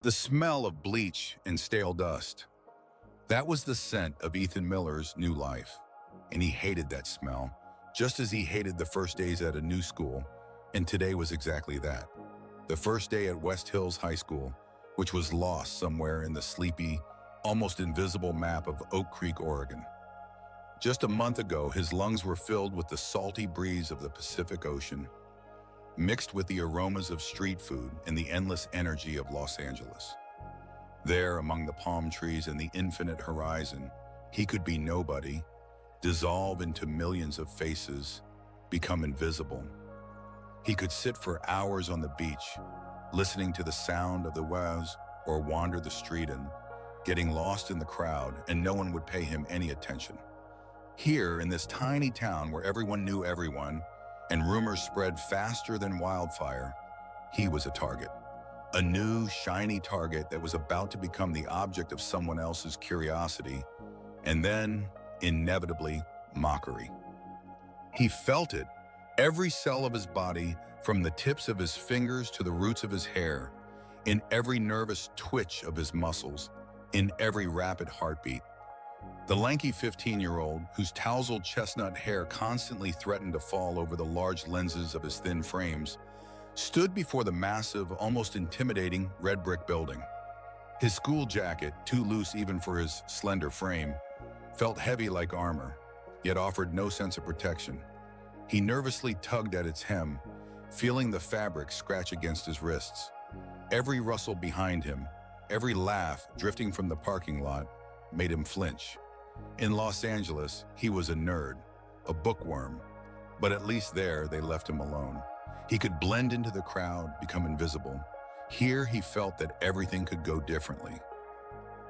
The smell of bleach and stale dust. That was the scent of Ethan Miller's new life. And he hated that smell, just as he hated the first days at a new school, and today was exactly that. The first day at West Hills High School, which was lost somewhere in the sleepy, almost invisible map of Oak Creek, Oregon. Just a month ago, his lungs were filled with the salty breeze of the Pacific Ocean, mixed with the aromas of street food and the endless energy of Los Angeles. There, among the palm trees and the infinite horizon, he could be nobody, dissolve into millions of faces, become invisible. He could sit for hours on the beach, listening to the sound of the waves, or wander the street and getting lost in the crowd, and no one would pay him any attention. Here, in this tiny town where everyone knew everyone, and rumors spread faster than wildfire, he was a target. A new, shiny target that was about to become the object of someone else's curiosity, and then, inevitably, mockery. He felt it, every cell of his body, from the tips of his fingers to the roots of his hair, in every nervous twitch of his muscles, in every rapid heartbeat. The lanky 15-year-old, whose tousled chestnut hair constantly threatened to fall over the large lenses of his thin frames, stood before the massive, almost intimidating red brick building. His school jacket, too loose even for his slender frame, felt heavy like armor, yet offered no sense of protection. He nervously tugged at its hem, feeling the fabric scratch against his wrists. Every rustle behind him, every laugh drifting from the parking lot, made him flinch. In Los Angeles, he was a nerd, a bookworm, but at least there they left him alone. He could blend into the crowd, become invisible. Here he felt that everything could go differently.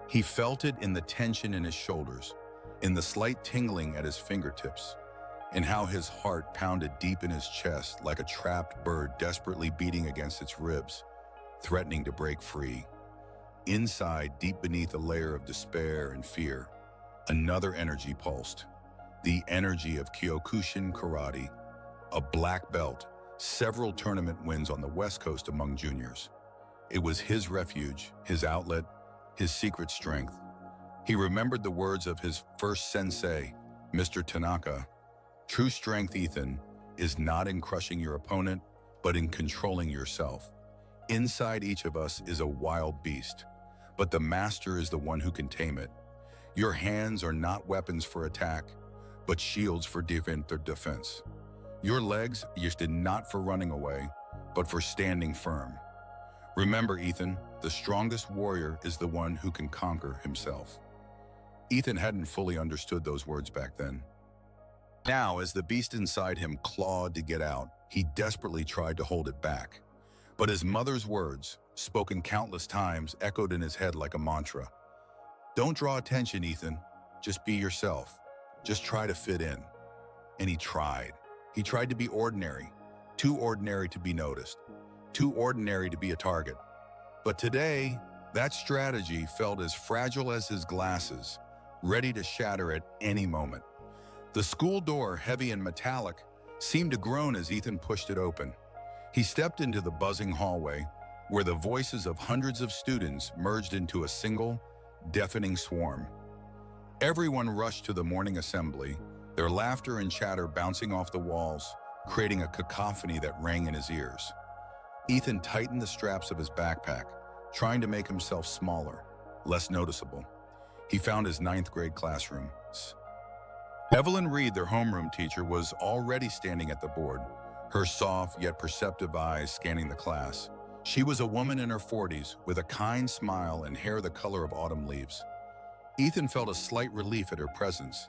He felt it in the tension in his shoulders, in the slight tingling at his fingertips, in how his heart pounded deep in his chest like a trapped bird desperately beating against its ribs, threatening to break free. Inside, deep beneath a layer of despair and fear, another energy pulsed, the energy of Kyokushin karate, a black belt, several tournament wins on the West Coast among juniors. It was his refuge, his outlet, his secret strength. He remembered the words of his first sensei, Mr. Tanaka. True strength, Ethan, is not in crushing your opponent, but in controlling yourself. Inside each of us is a wild beast, but the master is the one who can tame it. Your hands are not weapons for attack, but shields for defense. Your legs used not for running away, but for standing firm. Remember, Ethan, the strongest warrior is the one who can conquer himself. Ethan hadn't fully understood those words back then. Now, as the beast inside him clawed to get out, he desperately tried to hold it back. But his mother's words, spoken countless times, echoed in his head like a mantra. Don't draw attention, Ethan. Just be yourself. Just try to fit in. And he tried. He tried to be ordinary, too ordinary to be noticed, too ordinary to be a target. But today, that strategy felt as fragile as his glasses, ready to shatter at any moment. The school door, heavy and metallic, seemed to groan as Ethan pushed it open. He stepped into the buzzing hallway, where the voices of hundreds of students merged into a single, deafening swarm. Everyone rushed to the morning assembly, their laughter and chatter bouncing off the walls, creating a cacophony that rang in his ears. Ethan tightened the straps of his backpack, trying to make himself smaller, less noticeable. He found his 9th grade classroom. Evelyn Reed, their homeroom teacher, was already standing at the board, her soft yet perceptive eyes scanning the class. She was a woman in her 40s, with a kind smile and hair the color of autumn leaves. Ethan felt a slight relief at her presence.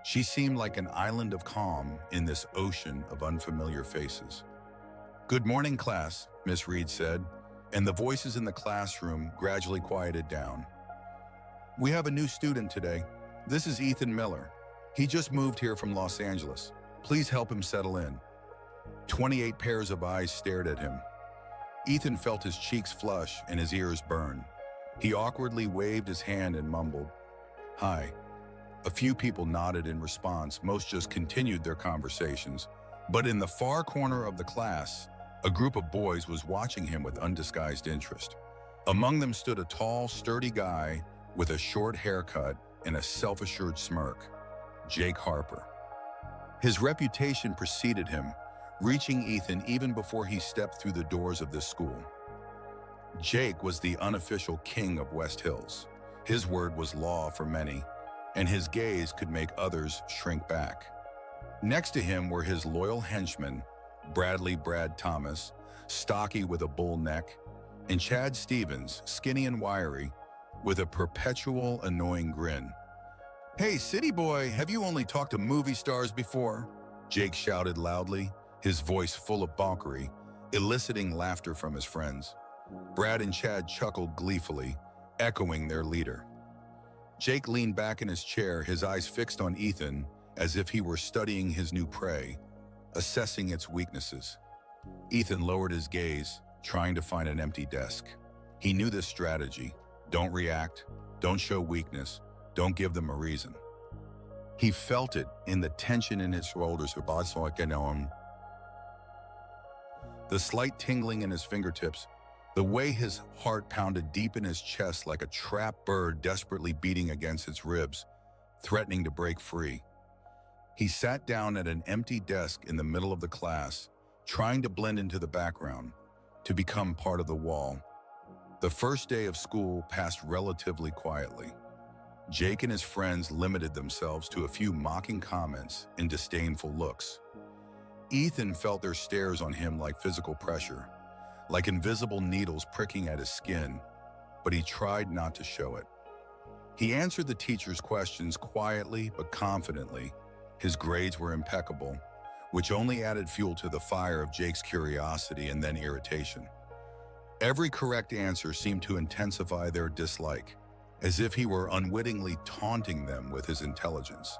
She seemed like an island of calm in this ocean of unfamiliar faces. "Good morning, class," Miss Reed said, and the voices in the classroom gradually quieted down. "We have a new student today. This is Ethan Miller. He just moved here from Los Angeles. Please help him settle in." 28 pairs of eyes stared at him. Ethan felt his cheeks flush and his ears burn. He awkwardly waved his hand and mumbled, "Hi." A few people nodded in response, most just continued their conversations. But in the far corner of the class, a group of boys was watching him with undisguised interest. Among them stood a tall, sturdy guy with a short haircut and a self-assured smirk, Jake Harper. His reputation preceded him, reaching Ethan even before he stepped through the doors of this school. Jake was the unofficial king of West Hills. His word was law for many, and his gaze could make others shrink back. Next to him were his loyal henchmen, Brad Thomas, stocky with a bull neck, and Chad Stevens, skinny and wiry, with a perpetual annoying grin. "Hey, city boy, have you only talked to movie stars before?" Jake shouted loudly, his voice full of bonkery, eliciting laughter from his friends. Brad and Chad chuckled gleefully, echoing their leader. Jake leaned back in his chair, his eyes fixed on Ethan as if he were studying his new prey, assessing its weaknesses. Ethan lowered his gaze, trying to find an empty desk. He knew this strategy. Don't react, don't show weakness, don't give them a reason. He felt it in the tension in his shoulders, the slight tingling in his fingertips, the way his heart pounded deep in his chest like a trapped bird desperately beating against its ribs, threatening to break free. He sat down at an empty desk in the middle of the class, trying to blend into the background, to become part of the wall. The first day of school passed relatively quietly. Jake and his friends limited themselves to a few mocking comments and disdainful looks. Ethan felt their stares on him like physical pressure, like invisible needles pricking at his skin, but he tried not to show it. He answered the teacher's questions quietly but confidently. His grades were impeccable, which only added fuel to the fire of Jake's curiosity and then irritation. Every correct answer seemed to intensify their dislike, as if he were unwittingly taunting them with his intelligence.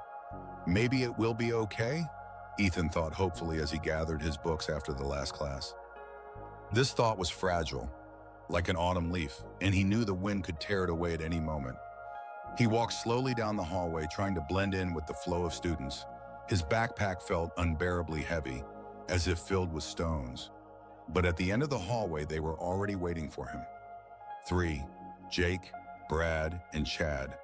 Maybe it will be okay, Ethan thought hopefully as he gathered his books after the last class. This thought was fragile, like an autumn leaf, and he knew the wind could tear it away at any moment. He walked slowly down the hallway, trying to blend in with the flow of students. His backpack felt unbearably heavy, as if filled with stones. But at the end of the hallway, they were already waiting for him. 3, Jake, Brad, and Chad.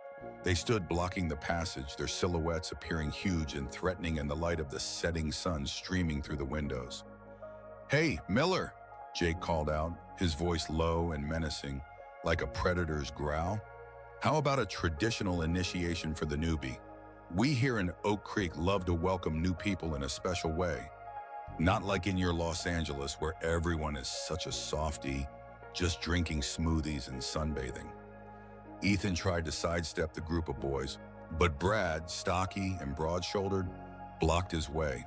They stood blocking the passage, their silhouettes appearing huge and threatening in the light of the setting sun streaming through the windows. "Hey, Miller," Jake called out, his voice low and menacing, like a predator's growl. "How about a traditional initiation for the newbie? We here in Oak Creek love to welcome new people in a special way. Not like in your Los Angeles where everyone is such a softie, just drinking smoothies and sunbathing." Ethan tried to sidestep the group of boys, but Brad, stocky and broad-shouldered, blocked his way.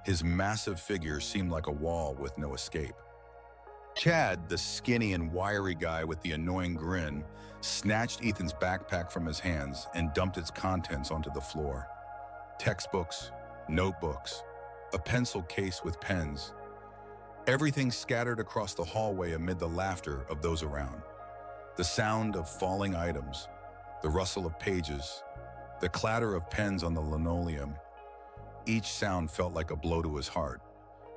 His massive figure seemed like a wall with no escape. Chad, the skinny and wiry guy with the annoying grin, snatched Ethan's backpack from his hands and dumped its contents onto the floor. Textbooks, notebooks, a pencil case with pens. Everything scattered across the hallway amid the laughter of those around. The sound of falling items, the rustle of pages, the clatter of pens on the linoleum. Each sound felt like a blow to his heart.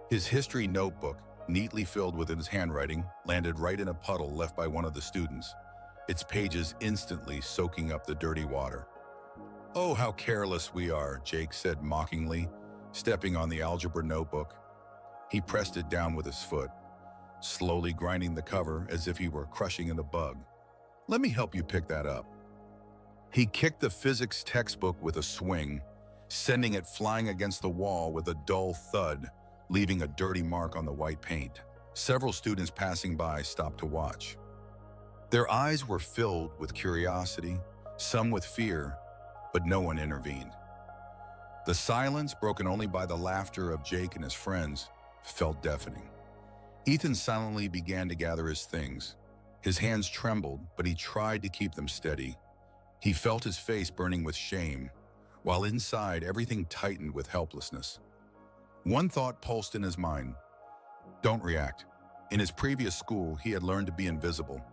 His history notebook, neatly filled with his handwriting, landed right in a puddle left by one of the students, its pages instantly soaking up the dirty water. "Oh, how careless we are," Jake said mockingly, stepping on the algebra notebook. He pressed it down with his foot, slowly grinding the cover as if he were crushing in a bug. "Let me help you pick that up." He kicked the physics textbook with a swing, sending it flying against the wall with a dull thud, leaving a dirty mark on the white paint. Several students passing by stopped to watch. Their eyes were filled with curiosity, some with fear, but no one intervened. The silence, broken only by the laughter of Jake and his friends, felt deafening. Ethan silently began to gather his things. His hands trembled, but he tried to keep them steady. He felt his face burning with shame, while inside everything tightened with helplessness. One thought pulsed in his mind: don't react. In his previous school, he had learned to be invisible,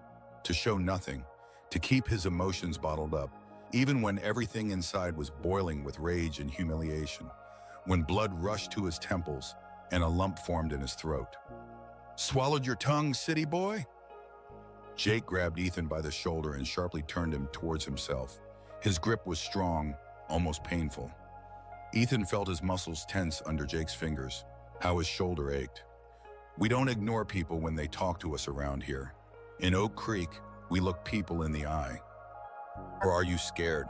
to show nothing, to keep his emotions bottled up, even when everything inside was boiling with rage and humiliation, when blood rushed to his temples and a lump formed in his throat. "Swallowed your tongue, city boy?" Jake grabbed Ethan by the shoulder and sharply turned him towards himself. His grip was strong, almost painful. Ethan felt his muscles tense under Jake's fingers, how his shoulder ached. We don't ignore people when they talk to us around here. In Oak Creek, we look people in the eye. Or are you scared?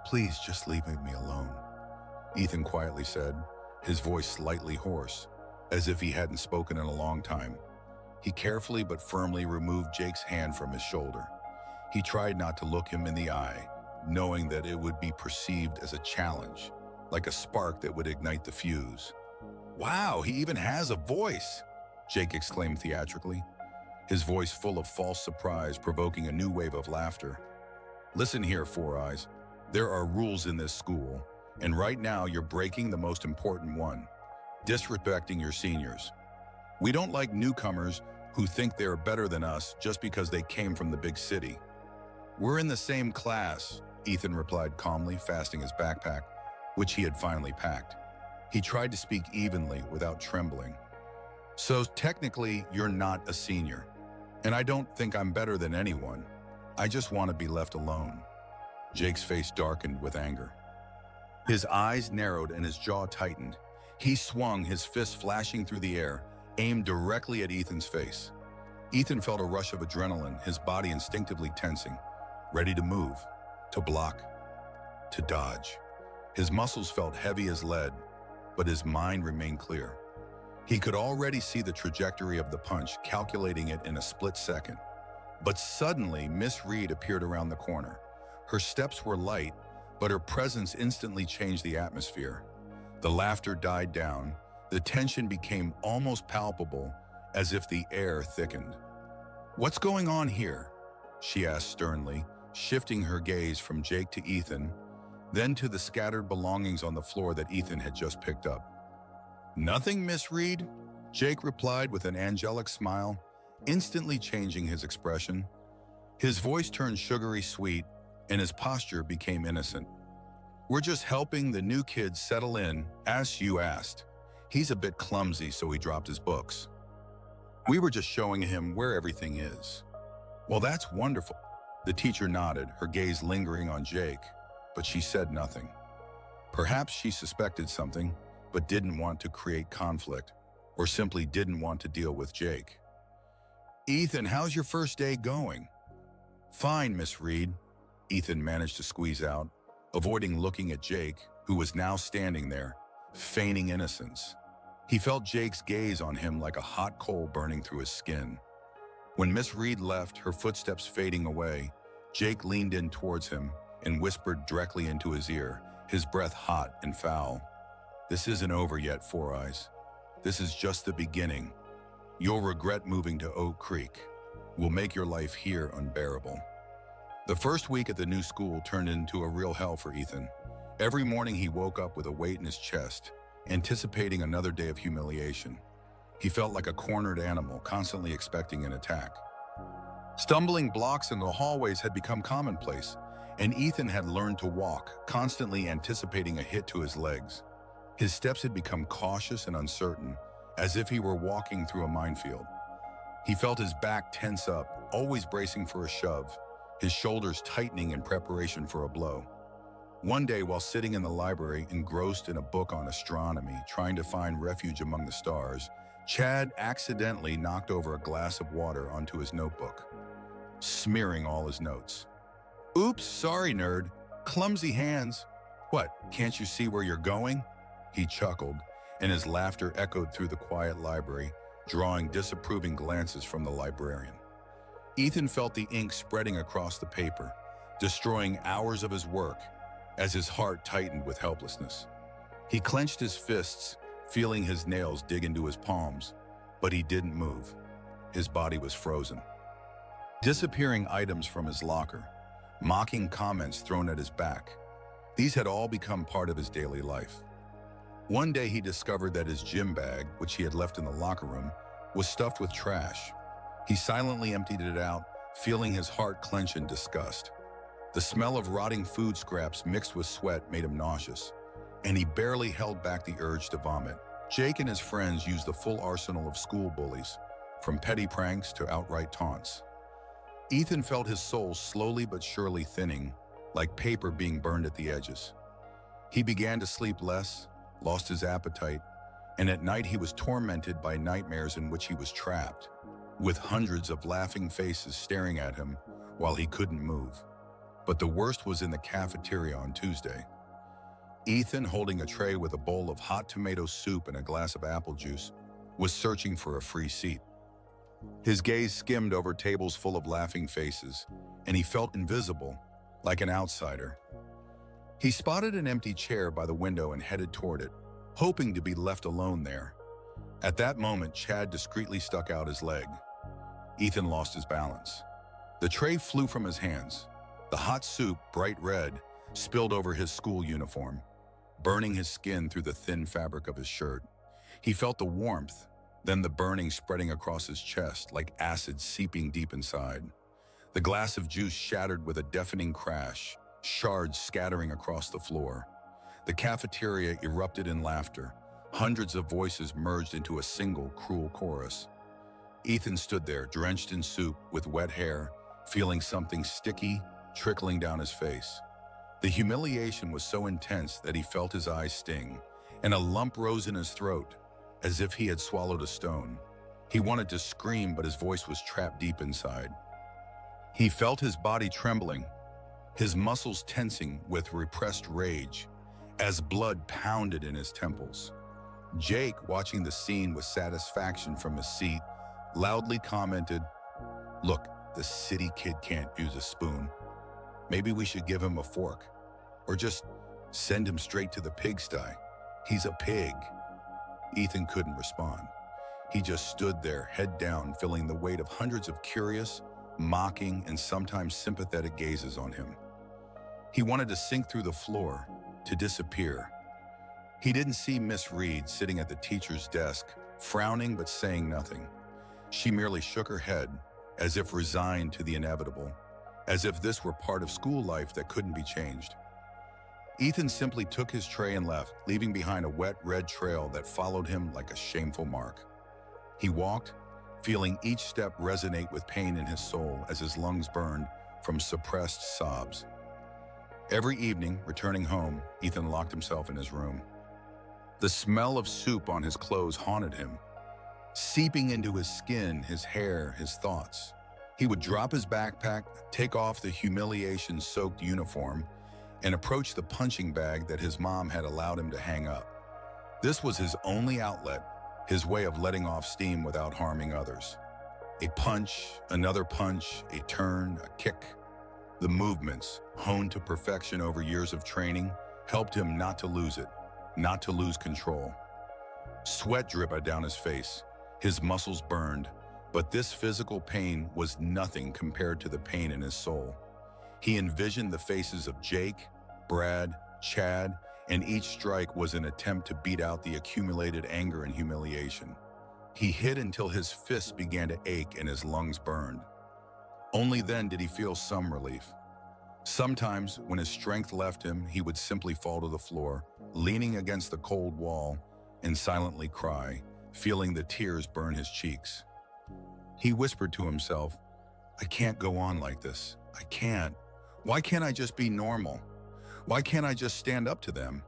Please just leave me alone, Ethan quietly said, his voice slightly hoarse, as if he hadn't spoken in a long time. He carefully but firmly removed Jake's hand from his shoulder. He tried not to look him in the eye, knowing that it would be perceived as a challenge, like a spark that would ignite the fuse. Wow, he even has a voice, Jake exclaimed theatrically, his voice full of false surprise, provoking a new wave of laughter. Listen here, Four Eyes. There are rules in this school, and right now you're breaking the most important one, disrespecting your seniors. We don't like newcomers who think they're better than us just because they came from the big city. We're in the same class, Ethan replied calmly, fastening his backpack, which he had finally packed. He tried to speak evenly without trembling. So technically, you're not a senior, and I don't think I'm better than anyone. I just want to be left alone. Jake's face darkened with anger. His eyes narrowed and his jaw tightened. He swung, his fist flashing through the air, aimed directly at Ethan's face. Ethan felt a rush of adrenaline, his body instinctively tensing, ready to move, to block, to dodge. His muscles felt heavy as lead, but his mind remained clear. He could already see the trajectory of the punch, calculating it in a split second. But suddenly, Miss Reed appeared around the corner. Her steps were light, but her presence instantly changed the atmosphere. The laughter died down. The tension became almost palpable, as if the air thickened. "What's going on here?" she asked sternly, shifting her gaze from Jake to Ethan, then to the scattered belongings on the floor that Ethan had just picked up. "Nothing, Miss Reed," Jake replied with an angelic smile, instantly changing his expression. His voice turned sugary sweet, and his posture became innocent. "We're just helping the new kid settle in, as you asked. He's a bit clumsy, so he dropped his books. We were just showing him where everything is." "Well, that's wonderful." The teacher nodded, her gaze lingering on Jake, but she said nothing. Perhaps she suspected something, but didn't want to create conflict, or simply didn't want to deal with Jake. "Ethan, how's your first day going?" "Fine, Miss Reed," Ethan managed to squeeze out, avoiding looking at Jake, who was now standing there, feigning innocence. He felt Jake's gaze on him like a hot coal burning through his skin. When Miss Reed left, her footsteps fading away, Jake leaned in towards him and whispered directly into his ear, his breath hot and foul. "This isn't over yet, Four Eyes. This is just the beginning. You'll regret moving to Oak Creek. We'll make your life here unbearable." The first week at the new school turned into a real hell for Ethan. Every morning he woke up with a weight in his chest, anticipating another day of humiliation. He felt like a cornered animal, constantly expecting an attack. Stumbling blocks in the hallways had become commonplace, and Ethan had learned to walk, constantly anticipating a hit to his legs. His steps had become cautious and uncertain, as if he were walking through a minefield. He felt his back tense up, always bracing for a shove, his shoulders tightening in preparation for a blow. One day, while sitting in the library, engrossed in a book on astronomy, trying to find refuge among the stars, Chad accidentally knocked over a glass of water onto his notebook, smearing all his notes. "Oops, sorry, nerd. Clumsy hands. What, can't you see where you're going?" He chuckled, and his laughter echoed through the quiet library, drawing disapproving glances from the librarian. Ethan felt the ink spreading across the paper, destroying hours of his work, as his heart tightened with helplessness. He clenched his fists, feeling his nails dig into his palms, but he didn't move. His body was frozen. Disappearing items from his locker, mocking comments thrown at his back. These had all become part of his daily life. One day he discovered that his gym bag, which he had left in the locker room, was stuffed with trash. He silently emptied it out, feeling his heart clench in disgust. The smell of rotting food scraps mixed with sweat made him nauseous, and he barely held back the urge to vomit. Jake and his friends used the full arsenal of school bullies, from petty pranks to outright taunts. Ethan felt his soul slowly but surely thinning, like paper being burned at the edges. He began to sleep less, lost his appetite, and at night he was tormented by nightmares in which he was trapped, with hundreds of laughing faces staring at him while he couldn't move. But the worst was in the cafeteria on Tuesday. Ethan, holding a tray with a bowl of hot tomato soup and a glass of apple juice, was searching for a free seat. His gaze skimmed over tables full of laughing faces, and he felt invisible, like an outsider. He spotted an empty chair by the window and headed toward it, hoping to be left alone there. At that moment, Chad discreetly stuck out his leg. Ethan lost his balance. The tray flew from his hands. The hot soup, bright red, spilled over his school uniform, burning his skin through the thin fabric of his shirt. He felt the warmth, then the burning spreading across his chest like acid seeping deep inside. The glass of juice shattered with a deafening crash, shards scattering across the floor. The cafeteria erupted in laughter. Hundreds of voices merged into a single cruel chorus. Ethan stood there, drenched in soup, with wet hair, feeling something sticky trickling down his face. The humiliation was so intense that he felt his eyes sting, and a lump rose in his throat, as if he had swallowed a stone. He wanted to scream, but his voice was trapped deep inside. He felt his body trembling, his muscles tensing with repressed rage, as blood pounded in his temples. Jake, watching the scene with satisfaction from his seat, loudly commented, "Look, the city kid can't use a spoon. Maybe we should give him a fork, or just send him straight to the pigsty. He's a pig." Ethan couldn't respond. He just stood there, head down, feeling the weight of hundreds of curious, mocking, and sometimes sympathetic gazes on him. He wanted to sink through the floor, to disappear. He didn't see Miss Reed sitting at the teacher's desk, frowning but saying nothing. She merely shook her head, as if resigned to the inevitable, as if this were part of school life that couldn't be changed. Ethan simply took his tray and left, leaving behind a wet red trail that followed him like a shameful mark. He walked, feeling each step resonate with pain in his soul as his lungs burned from suppressed sobs. Every evening, returning home, Ethan locked himself in his room. The smell of soup on his clothes haunted him, seeping into his skin, his hair, his thoughts. He would drop his backpack, take off the humiliation-soaked uniform, and approach the punching bag that his mom had allowed him to hang up. This was his only outlet, his way of letting off steam without harming others. A punch, another punch, a turn, a kick. The movements, honed to perfection over years of training, helped him not to lose it, not to lose control. Sweat dripped down his face. His muscles burned, but this physical pain was nothing compared to the pain in his soul. He envisioned the faces of Jake, Brad, Chad, and each strike was an attempt to beat out the accumulated anger and humiliation. He hit until his fists began to ache and his lungs burned. Only then did he feel some relief. Sometimes, when his strength left him, he would simply fall to the floor, leaning against the cold wall, and silently cry, feeling the tears burn his cheeks. He whispered to himself, "I can't go on like this. I can't. Why can't I just be normal? Why can't I just stand up to them?"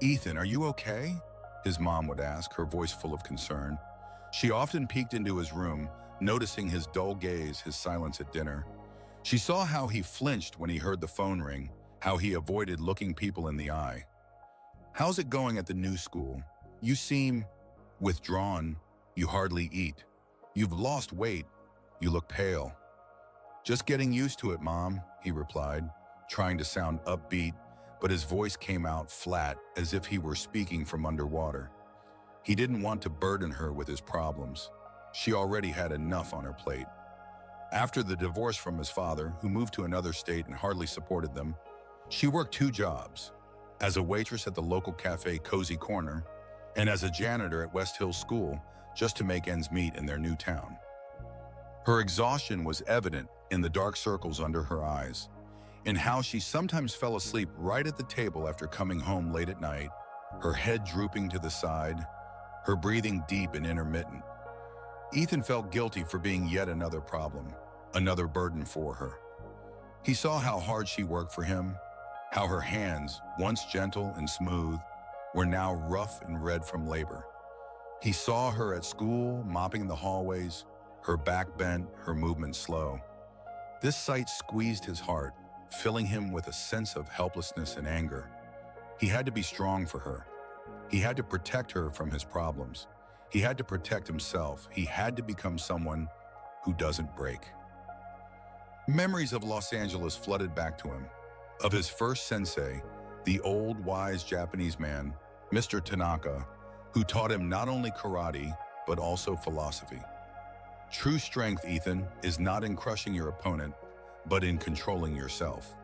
"Ethan, are you okay?" his mom would ask, her voice full of concern. She often peeked into his room, noticing his dull gaze, his silence at dinner. She saw how he flinched when he heard the phone ring, how he avoided looking people in the eye. "How's it going at the new school? You seem withdrawn. You hardly eat. You've lost weight. You look pale." "Just getting used to it, Mom," he replied, trying to sound upbeat, but his voice came out flat, as if he were speaking from underwater. He didn't want to burden her with his problems. She already had enough on her plate. After the divorce from his father, who moved to another state and hardly supported them, she worked 2 jobs, as a waitress at the local cafe Cozy Corner and as a janitor at West Hills School, just to make ends meet in their new town. Her exhaustion was evident in the dark circles under her eyes, in how she sometimes fell asleep right at the table after coming home late at night, her head drooping to the side, her breathing deep and intermittent. Ethan felt guilty for being yet another problem. another burden for her. He saw how hard she worked for him, how her hands, once gentle and smooth, were now rough and red from labor. He saw her at school, mopping the hallways, her back bent, her movement slow. This sight squeezed his heart, filling him with a sense of helplessness and anger. He had to be strong for her. He had to protect her from his problems. He had to protect himself. He had to become someone who doesn't break. Memories of Los Angeles flooded back to him, of his first sensei, the old, wise Japanese man, Mr. Tanaka, who taught him not only karate, but also philosophy. True strength, Ethan, is not in crushing your opponent, but in controlling yourself.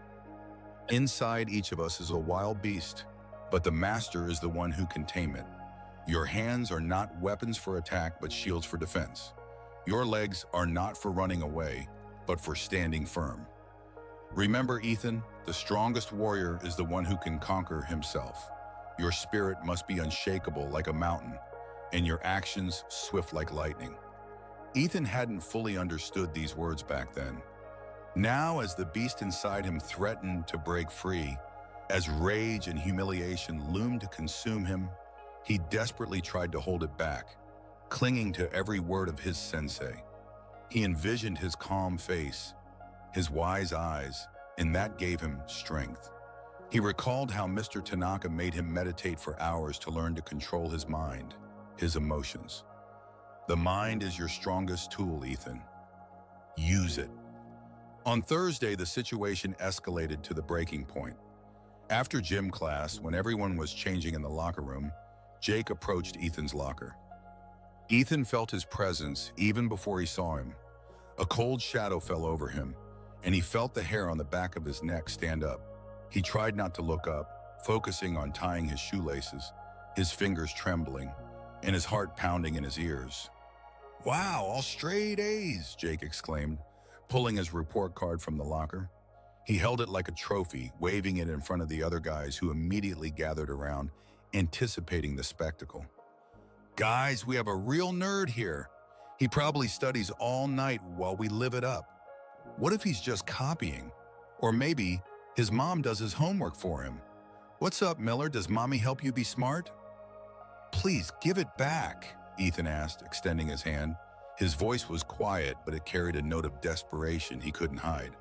Inside each of us is a wild beast, but the master is the one who can tame it. Your hands are not weapons for attack, but shields for defense. Your legs are not for running away, but for standing firm. Remember, Ethan, the strongest warrior is the one who can conquer himself. Your spirit must be unshakable like a mountain, and your actions swift like lightning. Ethan hadn't fully understood these words back then. Now, as the beast inside him threatened to break free, as rage and humiliation loomed to consume him, he desperately tried to hold it back, clinging to every word of his sensei. He envisioned his calm face, his wise eyes, and that gave him strength. He recalled how Mr. Tanaka made him meditate for hours to learn to control his mind, his emotions. The mind is your strongest tool, Ethan. Use it. On Thursday, the situation escalated to the breaking point. After gym class, when everyone was changing in the locker room, Jake approached Ethan's locker. Ethan felt his presence even before he saw him. A cold shadow fell over him, and he felt the hair on the back of his neck stand up. He tried not to look up, focusing on tying his shoelaces, his fingers trembling, and his heart pounding in his ears. "Wow, all straight A's," Jake exclaimed, pulling his report card from the locker. He held it like a trophy, waving it in front of the other guys who immediately gathered around, anticipating the spectacle. "Guys, we have a real nerd here. He probably studies all night while we live it up. What if he's just copying? Or maybe his mom does his homework for him. What's up, Miller? Does mommy help you be smart?" "Please give it back," Ethan asked, extending his hand. His voice was quiet, but it carried a note of desperation he couldn't hide.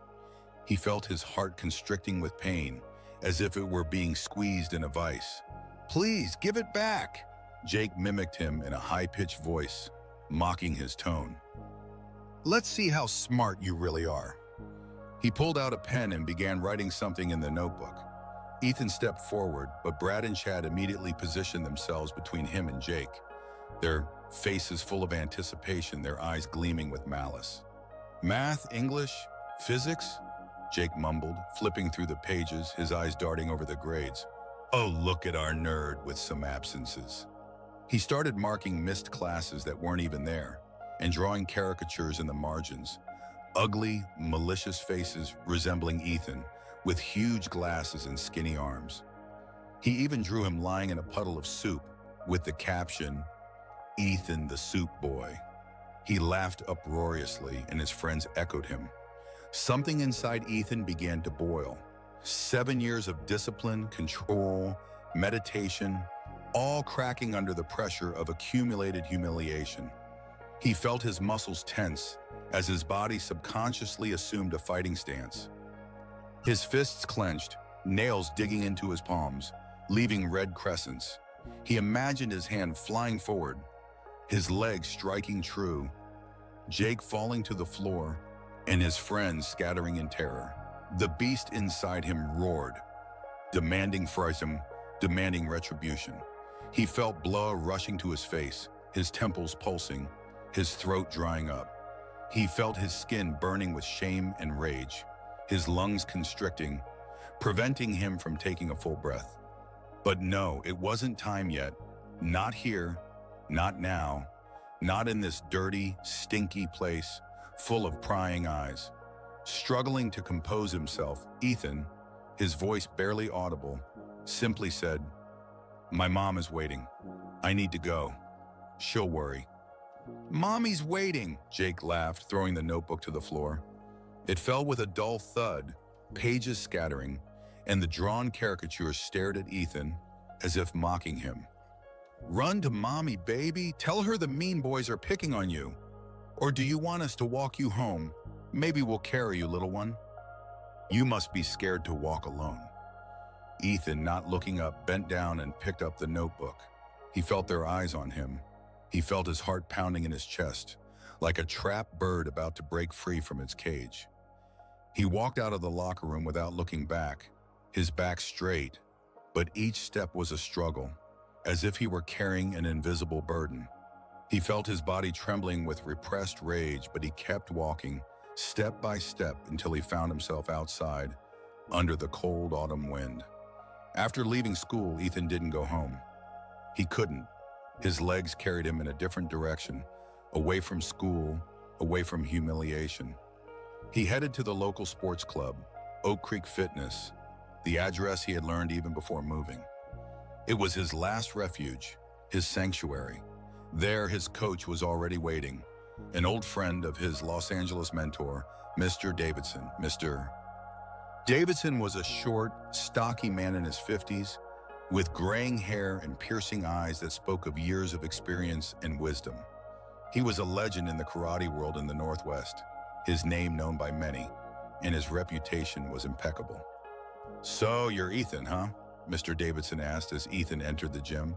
He felt his heart constricting with pain, as if it were being squeezed in a vice. "Please, give it back!" Jake mimicked him in a high-pitched voice, mocking his tone. "Let's see how smart you really are." He pulled out a pen and began writing something in the notebook. Ethan stepped forward, but Brad and Chad immediately positioned themselves between him and Jake, their faces full of anticipation, their eyes gleaming with malice. "Math, English, physics?" Jake mumbled, flipping through the pages, his eyes darting over the grades. "Oh, look at our nerd with some absences." He started marking missed classes that weren't even there, and drawing caricatures in the margins. Ugly, malicious faces resembling Ethan, with huge glasses and skinny arms. He even drew him lying in a puddle of soup, with the caption, "Ethan the Soup Boy." He laughed uproariously, and his friends echoed him. Something inside Ethan began to boil. 7 years of discipline, control, meditation, all cracking under the pressure of accumulated humiliation. He felt his muscles tense as his body subconsciously assumed a fighting stance. His fists clenched, nails digging into his palms, leaving red crescents. He imagined his hand flying forward, his legs striking true, Jake falling to the floor, and his friends scattering in terror. The beast inside him roared, demanding freedom, demanding retribution. He felt blood rushing to his face, his temples pulsing, his throat drying up. He felt his skin burning with shame and rage, his lungs constricting, preventing him from taking a full breath. But no, it wasn't time yet. Not here, not now, not in this dirty, stinky place full of prying eyes. Struggling to compose himself, Ethan, his voice barely audible, simply said, "My mom is waiting. I need to go. She'll worry." "Mommy's waiting," Jake laughed, throwing the notebook to the floor. It fell with a dull thud, pages scattering, and the drawn caricatures stared at Ethan as if mocking him. "Run to mommy, baby. Tell her the mean boys are picking on you. Or do you want us to walk you home? Maybe we'll carry you, little one." "You must be scared to walk alone." Ethan, not looking up, bent down and picked up the notebook. He felt their eyes on him. He felt his heart pounding in his chest, like a trapped bird about to break free from its cage. He walked out of the locker room without looking back, his back straight, but each step was a struggle, as if he were carrying an invisible burden. He felt his body trembling with repressed rage, but he kept walking, step by step, until he found himself outside, under the cold autumn wind. After leaving school, Ethan didn't go home. He couldn't. His legs carried him in a different direction, away from school, away from humiliation. He headed to the local sports club, Oak Creek Fitness, the address he had learned even before moving. It was his last refuge, his sanctuary. There, his coach was already waiting, an old friend of his Los Angeles mentor, Mr. Davidson. Mr. Davidson was a short, stocky man in his 50s, with graying hair and piercing eyes that spoke of years of experience and wisdom. He was a legend in the karate world in the Northwest, his name known by many, and his reputation was impeccable. "So, you're Ethan, huh?" Mr. Davidson asked as Ethan entered the gym.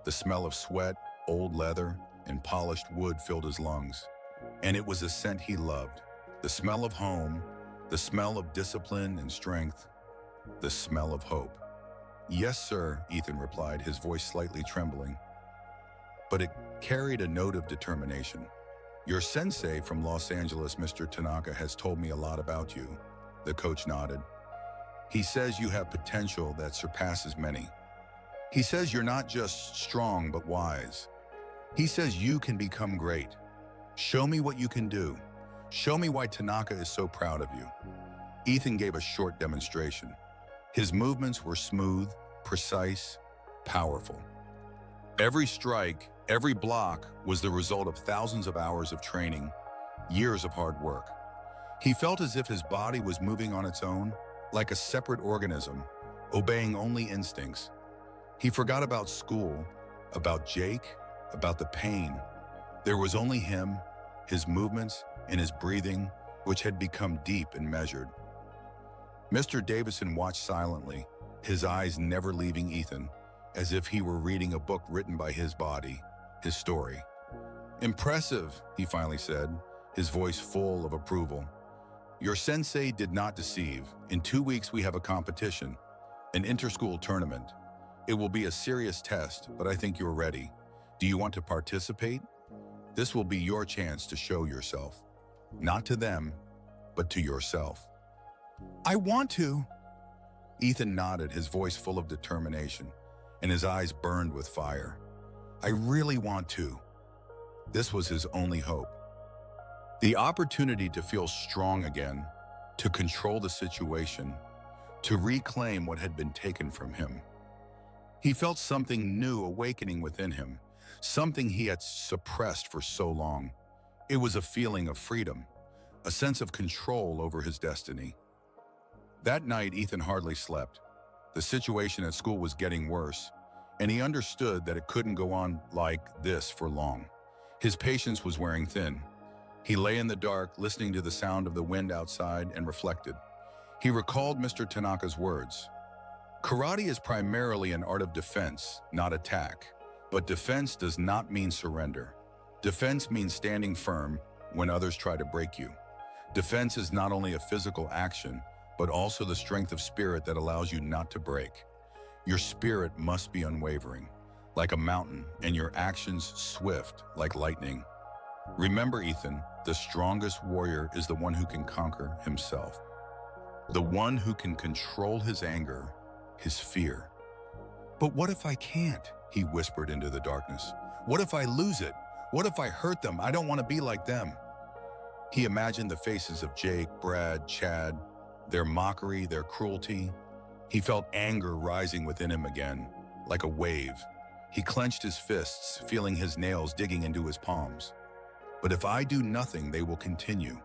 The smell of sweat, old leather, and polished wood filled his lungs, and it was a scent he loved, the smell of home, the smell of discipline and strength, the smell of hope. "Yes, sir," Ethan replied, his voice slightly trembling, but it carried a note of determination. "Your sensei from Los Angeles, Mr. Tanaka, has told me a lot about you." The coach nodded. "He says you have potential that surpasses many. He says you're not just strong, but wise. He says you can become great. Show me what you can do. Show me why Tanaka is so proud of you." Ethan gave a short demonstration. His movements were smooth, precise, powerful. Every strike, every block was the result of thousands of hours of training, years of hard work. He felt as if his body was moving on its own, like a separate organism, obeying only instincts. He forgot about school, about Jake, about the pain. There was only him, his movements, and his breathing, which had become deep and measured. Mr. Davidson watched silently, his eyes never leaving Ethan, as if he were reading a book written by his body, his story. "Impressive," he finally said, his voice full of approval. "Your sensei did not deceive. In 2 weeks we have a competition, an inter-school tournament. It will be a serious test, but I think you're ready. Do you want to participate? This will be your chance to show yourself. Not to them, but to yourself." "I want to." Ethan nodded, his voice full of determination, and his eyes burned with fire. "I really want to." This was his only hope. The opportunity to feel strong again, to control the situation, to reclaim what had been taken from him. He felt something new awakening within him, something he had suppressed for so long. It was a feeling of freedom, a sense of control over his destiny. That night, Ethan hardly slept. The situation at school was getting worse, and he understood that it couldn't go on like this for long. His patience was wearing thin. He lay in the dark, listening to the sound of the wind outside, and reflected. He recalled Mr. Tanaka's words. "Karate is primarily an art of defense, not attack. But defense does not mean surrender. Defense means standing firm when others try to break you. Defense is not only a physical action, but also the strength of spirit that allows you not to break. Your spirit must be unwavering, like a mountain, and your actions swift, like lightning. Remember, Ethan, the strongest warrior is the one who can conquer himself. The one who can control his anger, his fear." "But what if I can't?" he whispered into the darkness. "What if I lose it? What if I hurt them? I don't want to be like them." He imagined the faces of Jake, Brad, Chad, their mockery, their cruelty. He felt anger rising within him again, like a wave. He clenched his fists, feeling his nails digging into his palms. "But if I do nothing, they will continue.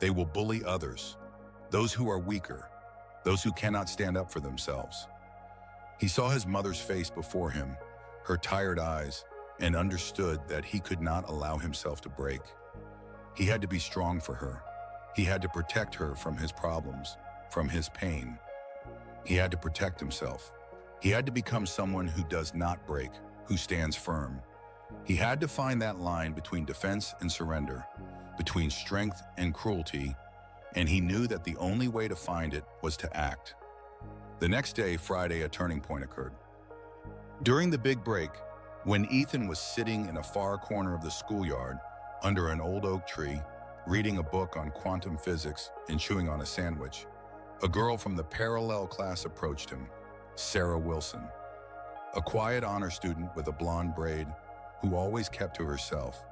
They will bully others, those who are weaker, those who cannot stand up for themselves. He saw his mother's face before him, her tired eyes, and understood that he could not allow himself to break. He had to be strong for her. He had to protect her from his problems, from his pain. He had to protect himself. He had to become someone who does not break, who stands firm. He had to find that line between defense and surrender, between strength and cruelty, and he knew that the only way to find it was to act. The next day, Friday, a turning point occurred. During the big break, when Ethan was sitting in a far corner of the schoolyard under an old oak tree, reading a book on quantum physics and chewing on a sandwich, a girl from the parallel class approached him, Sarah Wilson, a quiet honor student with a blonde braid who always kept to herself.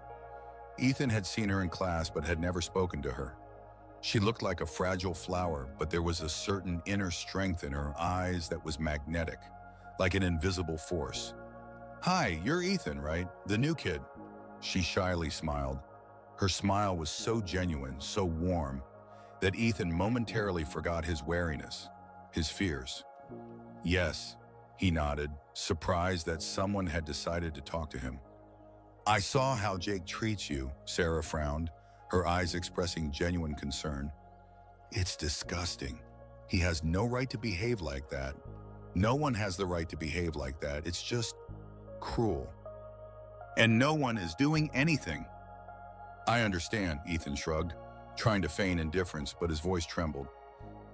Ethan had seen her in class but had never spoken to her. She looked like a fragile flower, but there was a certain inner strength in her eyes that was magnetic, like an invisible force. "Hi, you're Ethan, right? The new kid." She shyly smiled. Her smile was so genuine, so warm, that Ethan momentarily forgot his wariness, his fears. "Yes," he nodded, surprised that someone had decided to talk to him. "I saw how Jake treats you," Sarah frowned, her eyes expressing genuine concern. "It's disgusting. He has no right to behave like that. No one has the right to behave like that. It's just cruel. And no one is doing anything." "I understand," Ethan shrugged, trying to feign indifference, but his voice trembled.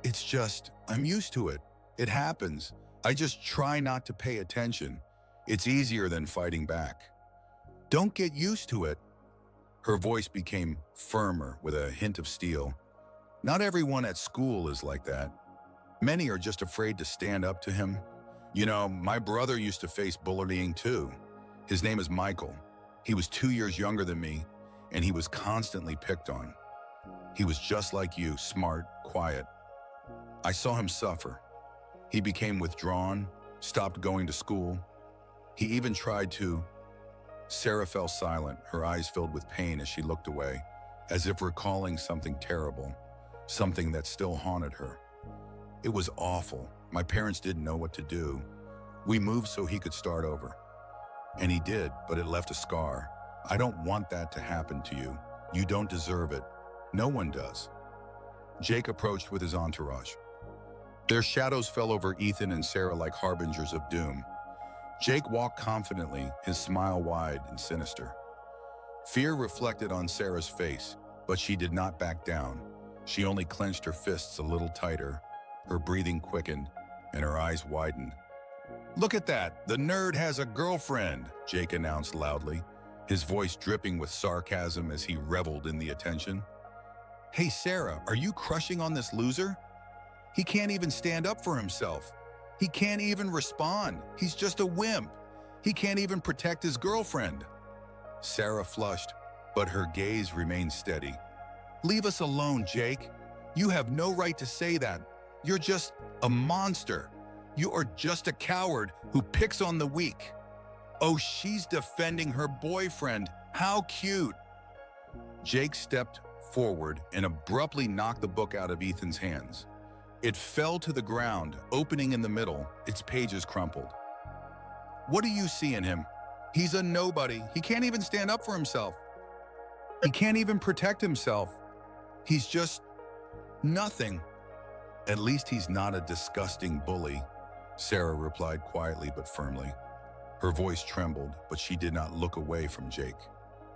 "It's just, I'm used to it. It happens. I just try not to pay attention. It's easier than fighting back." "Don't get used to it." Her voice became firmer with a hint of steel. "Not everyone at school is like that. Many are just afraid to stand up to him. You know, my brother used to face bullying too. His name is Michael. He was 2 years younger than me, and he was constantly picked on. He was just like you, smart, quiet. I saw him suffer. He became withdrawn, stopped going to school. He even tried to..." Sarah fell silent, her eyes filled with pain as she looked away, as if recalling something terrible, something that still haunted her. "It was awful. My parents didn't know what to do. We moved so he could start over. And he did, but it left a scar. I don't want that to happen to you. You don't deserve it. No one does." Jake approached with his entourage. Their shadows fell over Ethan and Sarah like harbingers of doom. Jake walked confidently, his smile wide and sinister. Fear reflected on Sarah's face, but she did not back down. She only clenched her fists a little tighter, her breathing quickened, and her eyes widened. "Look at that! The nerd has a girlfriend!" Jake announced loudly, his voice dripping with sarcasm as he reveled in the attention. "Hey Sarah, are you crushing on this loser? He can't even stand up for himself. He can't even respond. He's just a wimp. He can't even protect his girlfriend." Sarah flushed, but her gaze remained steady. "Leave us alone, Jake. You have no right to say that. You're just a monster. You are just a coward who picks on the weak." "Oh, she's defending her boyfriend. How cute." Jake stepped forward and abruptly knocked the book out of Ethan's hands. It fell to the ground, opening in the middle, its pages crumpled. "What do you see in him? He's a nobody. He can't even stand up for himself. He can't even protect himself. He's just nothing." "At least he's not a disgusting bully," Sarah replied quietly but firmly. Her voice trembled, but she did not look away from Jake.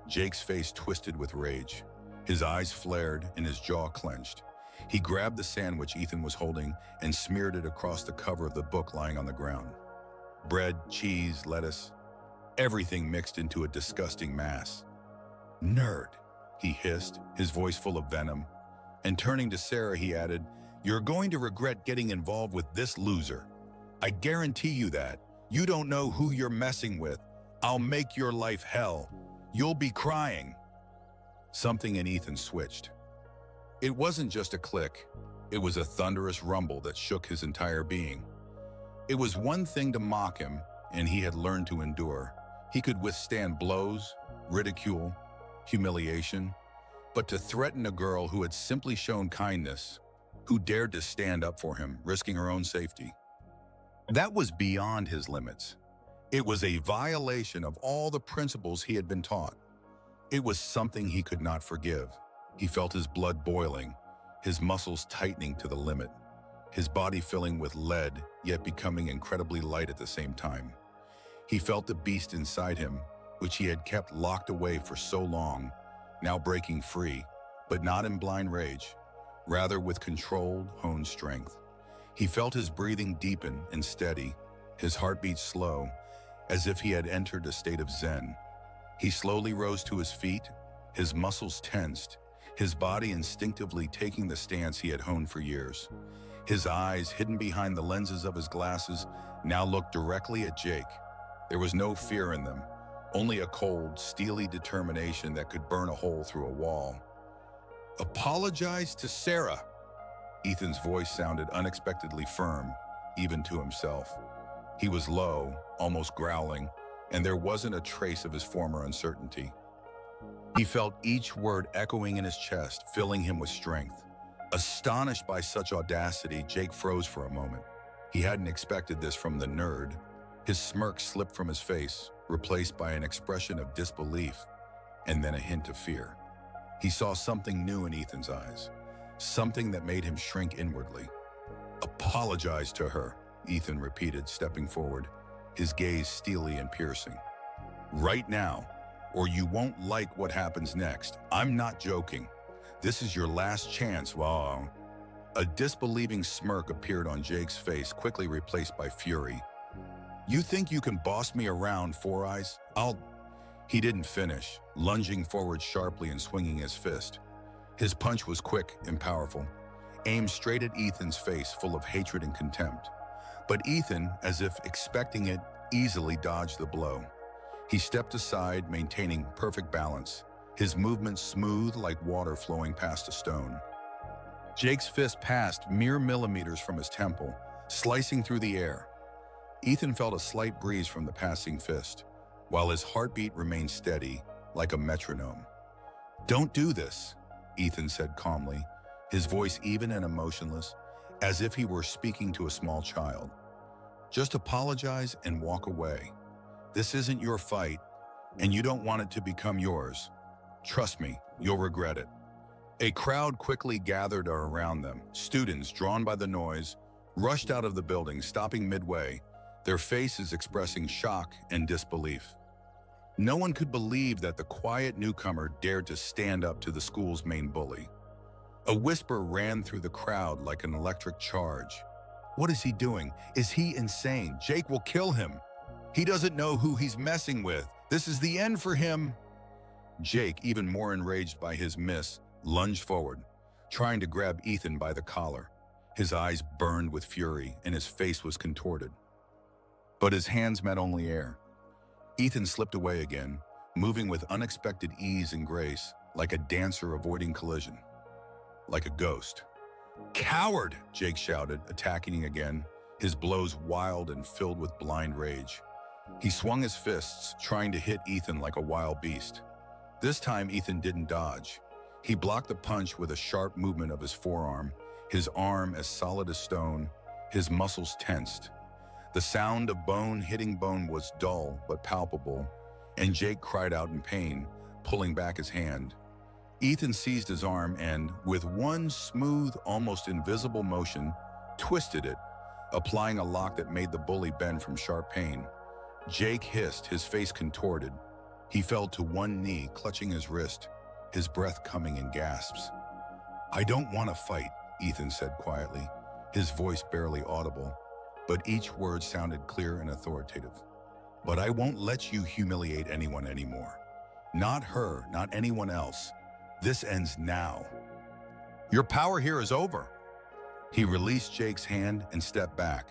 Jake's face twisted with rage. His eyes flared and his jaw clenched. He grabbed the sandwich Ethan was holding and smeared it across the cover of the book lying on the ground. Bread, cheese, lettuce, everything mixed into a disgusting mass. "Nerd," he hissed, his voice full of venom. And turning to Sarah, he added, "You're going to regret getting involved with this loser. I guarantee you that. You don't know who you're messing with. I'll make your life hell. You'll be crying." Something in Ethan switched. It wasn't just a click. It was a thunderous rumble that shook his entire being. It was one thing to mock him, and he had learned to endure. He could withstand blows, ridicule, humiliation. but to threaten a girl who had simply shown kindness, who dared to stand up for him, risking her own safety. That was beyond his limits. It was a violation of all the principles he had been taught. It was something he could not forgive. He felt his blood boiling, his muscles tightening to the limit, his body filling with lead, yet becoming incredibly light at the same time. He felt the beast inside him, which he had kept locked away for so long, now breaking free, but not in blind rage, rather with controlled, honed strength. He felt his breathing deepen and steady, his heartbeat slow, as if he had entered a state of zen. He slowly rose to his feet, his muscles tensed, his body instinctively taking the stance he had honed for years. His eyes, hidden behind the lenses of his glasses, now looked directly at Jake. There was no fear in them, only a cold, steely determination that could burn a hole through a wall. "Apologize to Sarah." Ethan's voice sounded unexpectedly firm, even to himself. He was low, almost growling, and there wasn't a trace of his former uncertainty. He felt each word echoing in his chest, filling him with strength. Astonished by such audacity, Jake froze for a moment. He hadn't expected this from the nerd. His smirk slipped from his face, replaced by an expression of disbelief, and then a hint of fear. He saw something new in Ethan's eyes, something that made him shrink inwardly. "Apologize to her," Ethan repeated, stepping forward, his gaze steely and piercing. "Right now, or you won't like what happens next. I'm not joking. This is your last chance." Wow. A disbelieving smirk appeared on Jake's face, quickly replaced by fury. "You think you can boss me around, Four Eyes? He didn't finish, lunging forward sharply and swinging his fist. His punch was quick and powerful, aimed straight at Ethan's face, full of hatred and contempt. But Ethan, as if expecting it, easily dodged the blow. He stepped aside, maintaining perfect balance, his movements smooth like water flowing past a stone. Jake's fist passed mere millimeters from his temple, slicing through the air. Ethan felt a slight breeze from the passing fist, while his heartbeat remained steady, like a metronome. "Don't do this," Ethan said calmly, his voice even and emotionless, as if he were speaking to a small child. "Just apologize and walk away. This isn't your fight, and you don't want it to become yours. Trust me, you'll regret it." A crowd quickly gathered around them. Students, drawn by the noise, rushed out of the building, stopping midway, their faces expressing shock and disbelief. No one could believe that the quiet newcomer dared to stand up to the school's main bully. A whisper ran through the crowd like an electric charge. "What is he doing? Is he insane? Jake will kill him. He doesn't know who he's messing with. This is the end for him." Jake, even more enraged by his miss, lunged forward, trying to grab Ethan by the collar. His eyes burned with fury and his face was contorted. But his hands met only air. Ethan slipped away again, moving with unexpected ease and grace, like a dancer avoiding collision. Like a ghost. "Coward!" Jake shouted, attacking again, his blows wild and filled with blind rage. He swung his fists, trying to hit Ethan like a wild beast. This time, Ethan didn't dodge. He blocked the punch with a sharp movement of his forearm, his arm as solid as stone, his muscles tensed. The sound of bone hitting bone was dull but palpable, and Jake cried out in pain, pulling back his hand. Ethan seized his arm and, with one smooth, almost invisible motion, twisted it, applying a lock that made the bully bend from sharp pain. Jake hissed, his face contorted. He fell to one knee, clutching his wrist, his breath coming in gasps. "I don't want to fight," Ethan said quietly, his voice barely audible, but each word sounded clear and authoritative. "But I won't let you humiliate anyone anymore. Not her, not anyone else. This ends now. Your power here is over." He released Jake's hand and stepped back,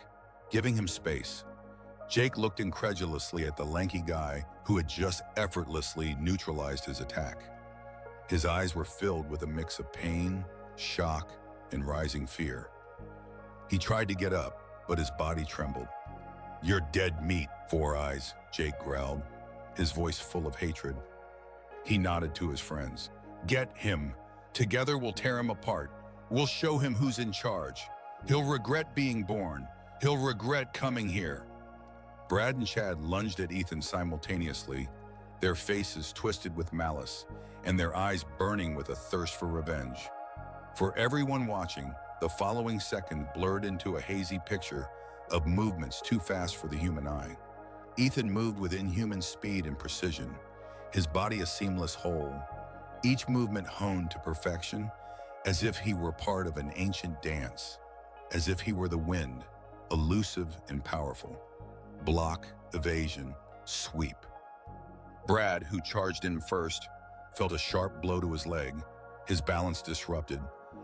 giving him space. Jake looked incredulously at the lanky guy who had just effortlessly neutralized his attack. His eyes were filled with a mix of pain, shock, and rising fear. He tried to get up, but his body trembled. "You're dead meat, Four Eyes," Jake growled, his voice full of hatred. He nodded to his friends, Get him. Together we'll tear him apart. We'll show him who's in charge. He'll regret being born. He'll regret coming here." Brad and Chad lunged at Ethan simultaneously, their faces twisted with malice and their eyes burning with a thirst for revenge. For everyone watching, the following second blurred into a hazy picture of movements too fast for the human eye. Ethan moved with inhuman speed and precision, his body a seamless whole, each movement honed to perfection, as if he were part of an ancient dance, as if he were the wind, elusive and powerful. Block, evasion, sweep. Brad, who charged in first, felt a sharp blow to his leg, his balance disrupted,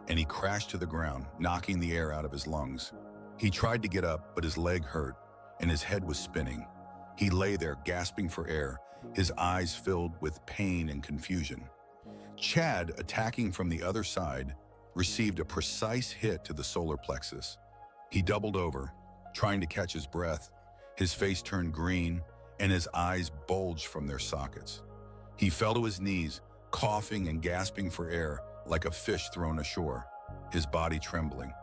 and he crashed to the ground, knocking the air out of his lungs. He tried to get up, but his leg hurt, and his head was spinning. He lay there, gasping for air, his eyes filled with pain and confusion. Chad, attacking from the other side, received a precise hit to the solar plexus. He doubled over, trying to catch his breath. His face turned green, and his eyes bulged from their sockets. He fell to his knees, coughing and gasping for air like a fish thrown ashore, his body trembling.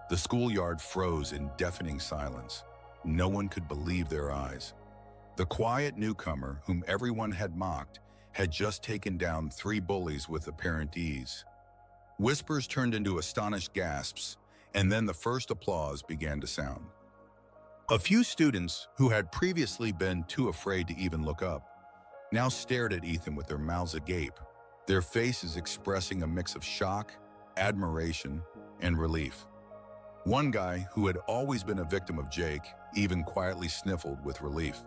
The schoolyard froze in deafening silence. No one could believe their eyes. The quiet newcomer, whom everyone had mocked, had just taken down 3 bullies with apparent ease. Whispers turned into astonished gasps, and then the first applause began to sound. A few students, who had previously been too afraid to even look up, now stared at Ethan with their mouths agape, their faces expressing a mix of shock, admiration, and relief. One guy, who had always been a victim of Jake, even quietly sniffled with relief.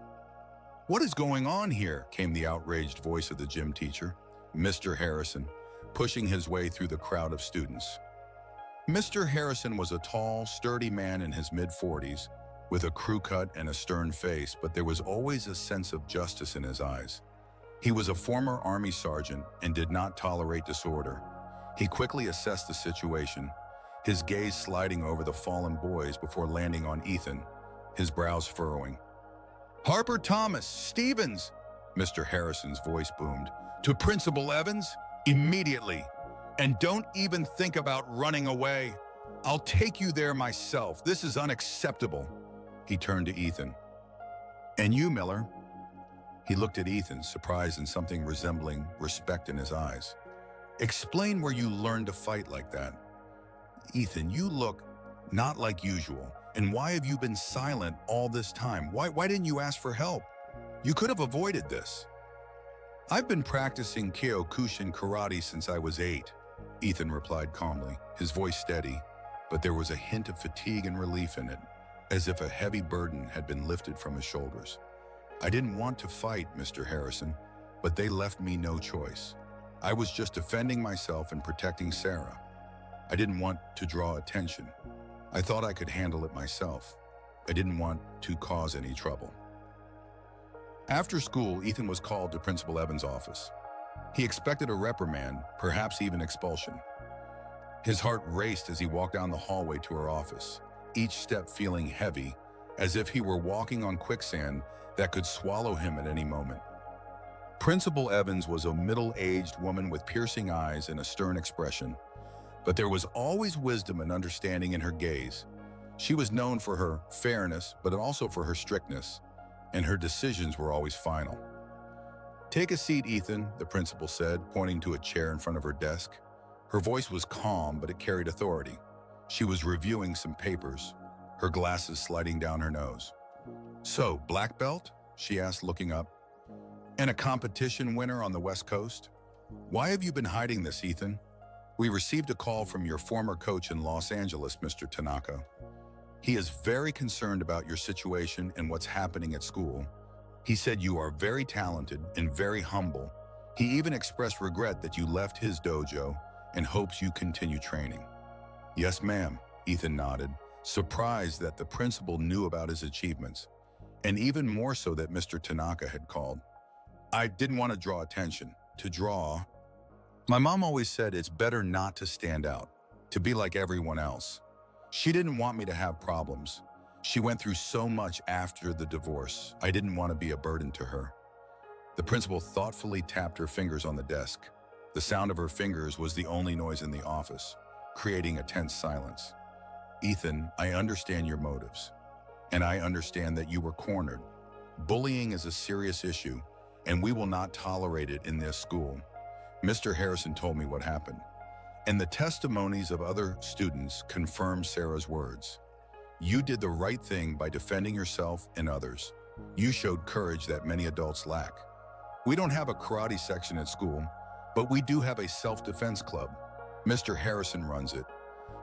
"What is going on here?" came the outraged voice of the gym teacher, Mr. Harrison, pushing his way through the crowd of students. Mr. Harrison was a tall, sturdy man in his mid-40s, with a crew cut and a stern face, but there was always a sense of justice in his eyes. He was a former Army sergeant and did not tolerate disorder. He quickly assessed the situation, his gaze sliding over the fallen boys before landing on Ethan, his brows furrowing. "Harper Thomas, Stevens," Mr. Harrison's voice boomed, "to Principal Evans, immediately. And don't even think about running away. I'll take you there myself. This is unacceptable." He turned to Ethan. "And you, Miller?" He looked at Ethan, surprised and something resembling respect in his eyes. "Explain where you learned to fight like that. Ethan, you look not like usual. And why have you been silent all this time? Why didn't you ask for help? You could have avoided this." "I've been practicing Kyokushin karate since I was 8, Ethan replied calmly, his voice steady, but there was a hint of fatigue and relief in it, as if a heavy burden had been lifted from his shoulders. "I didn't want to fight, Mr. Harrison, but they left me no choice. I was just defending myself and protecting Sarah. I didn't want to draw attention. I thought I could handle it myself. I didn't want to cause any trouble." After school, Ethan was called to Principal Evans' office. He expected a reprimand, perhaps even expulsion. His heart raced as he walked down the hallway to her office, each step feeling heavy, as if he were walking on quicksand that could swallow him at any moment. Principal Evans was a middle-aged woman with piercing eyes and a stern expression, but there was always wisdom and understanding in her gaze. She was known for her fairness, but also for her strictness, and her decisions were always final. "Take a seat, Ethan," the principal said, pointing to a chair in front of her desk. Her voice was calm, but it carried authority. She was reviewing some papers, her glasses sliding down her nose. "So, black belt?" she asked, looking up. "And a competition winner on the West Coast? Why have you been hiding this, Ethan?" "We received a call from your former coach in Los Angeles, Mr. Tanaka. He is very concerned about your situation and what's happening at school. He said you are very talented and very humble. He even expressed regret that you left his dojo and hopes you continue training." "Yes, ma'am," Ethan nodded, surprised that the principal knew about his achievements, and even more so that Mr. Tanaka had called. "I didn't want to draw attention. My mom always said it's better not to stand out, to be like everyone else. She didn't want me to have problems. She went through so much after the divorce. I didn't want to be a burden to her." The principal thoughtfully tapped her fingers on the desk. The sound of her fingers was the only noise in the office, creating a tense silence. Ethan, I understand your motives, and I understand that you were cornered. Bullying is a serious issue, and we will not tolerate it in this school. Mr. Harrison told me what happened, and the testimonies of other students confirm Sarah's words. You did the right thing by defending yourself and others. You showed courage that many adults lack. We don't have a karate section at school, but we do have a self-defense club. Mr. Harrison runs it.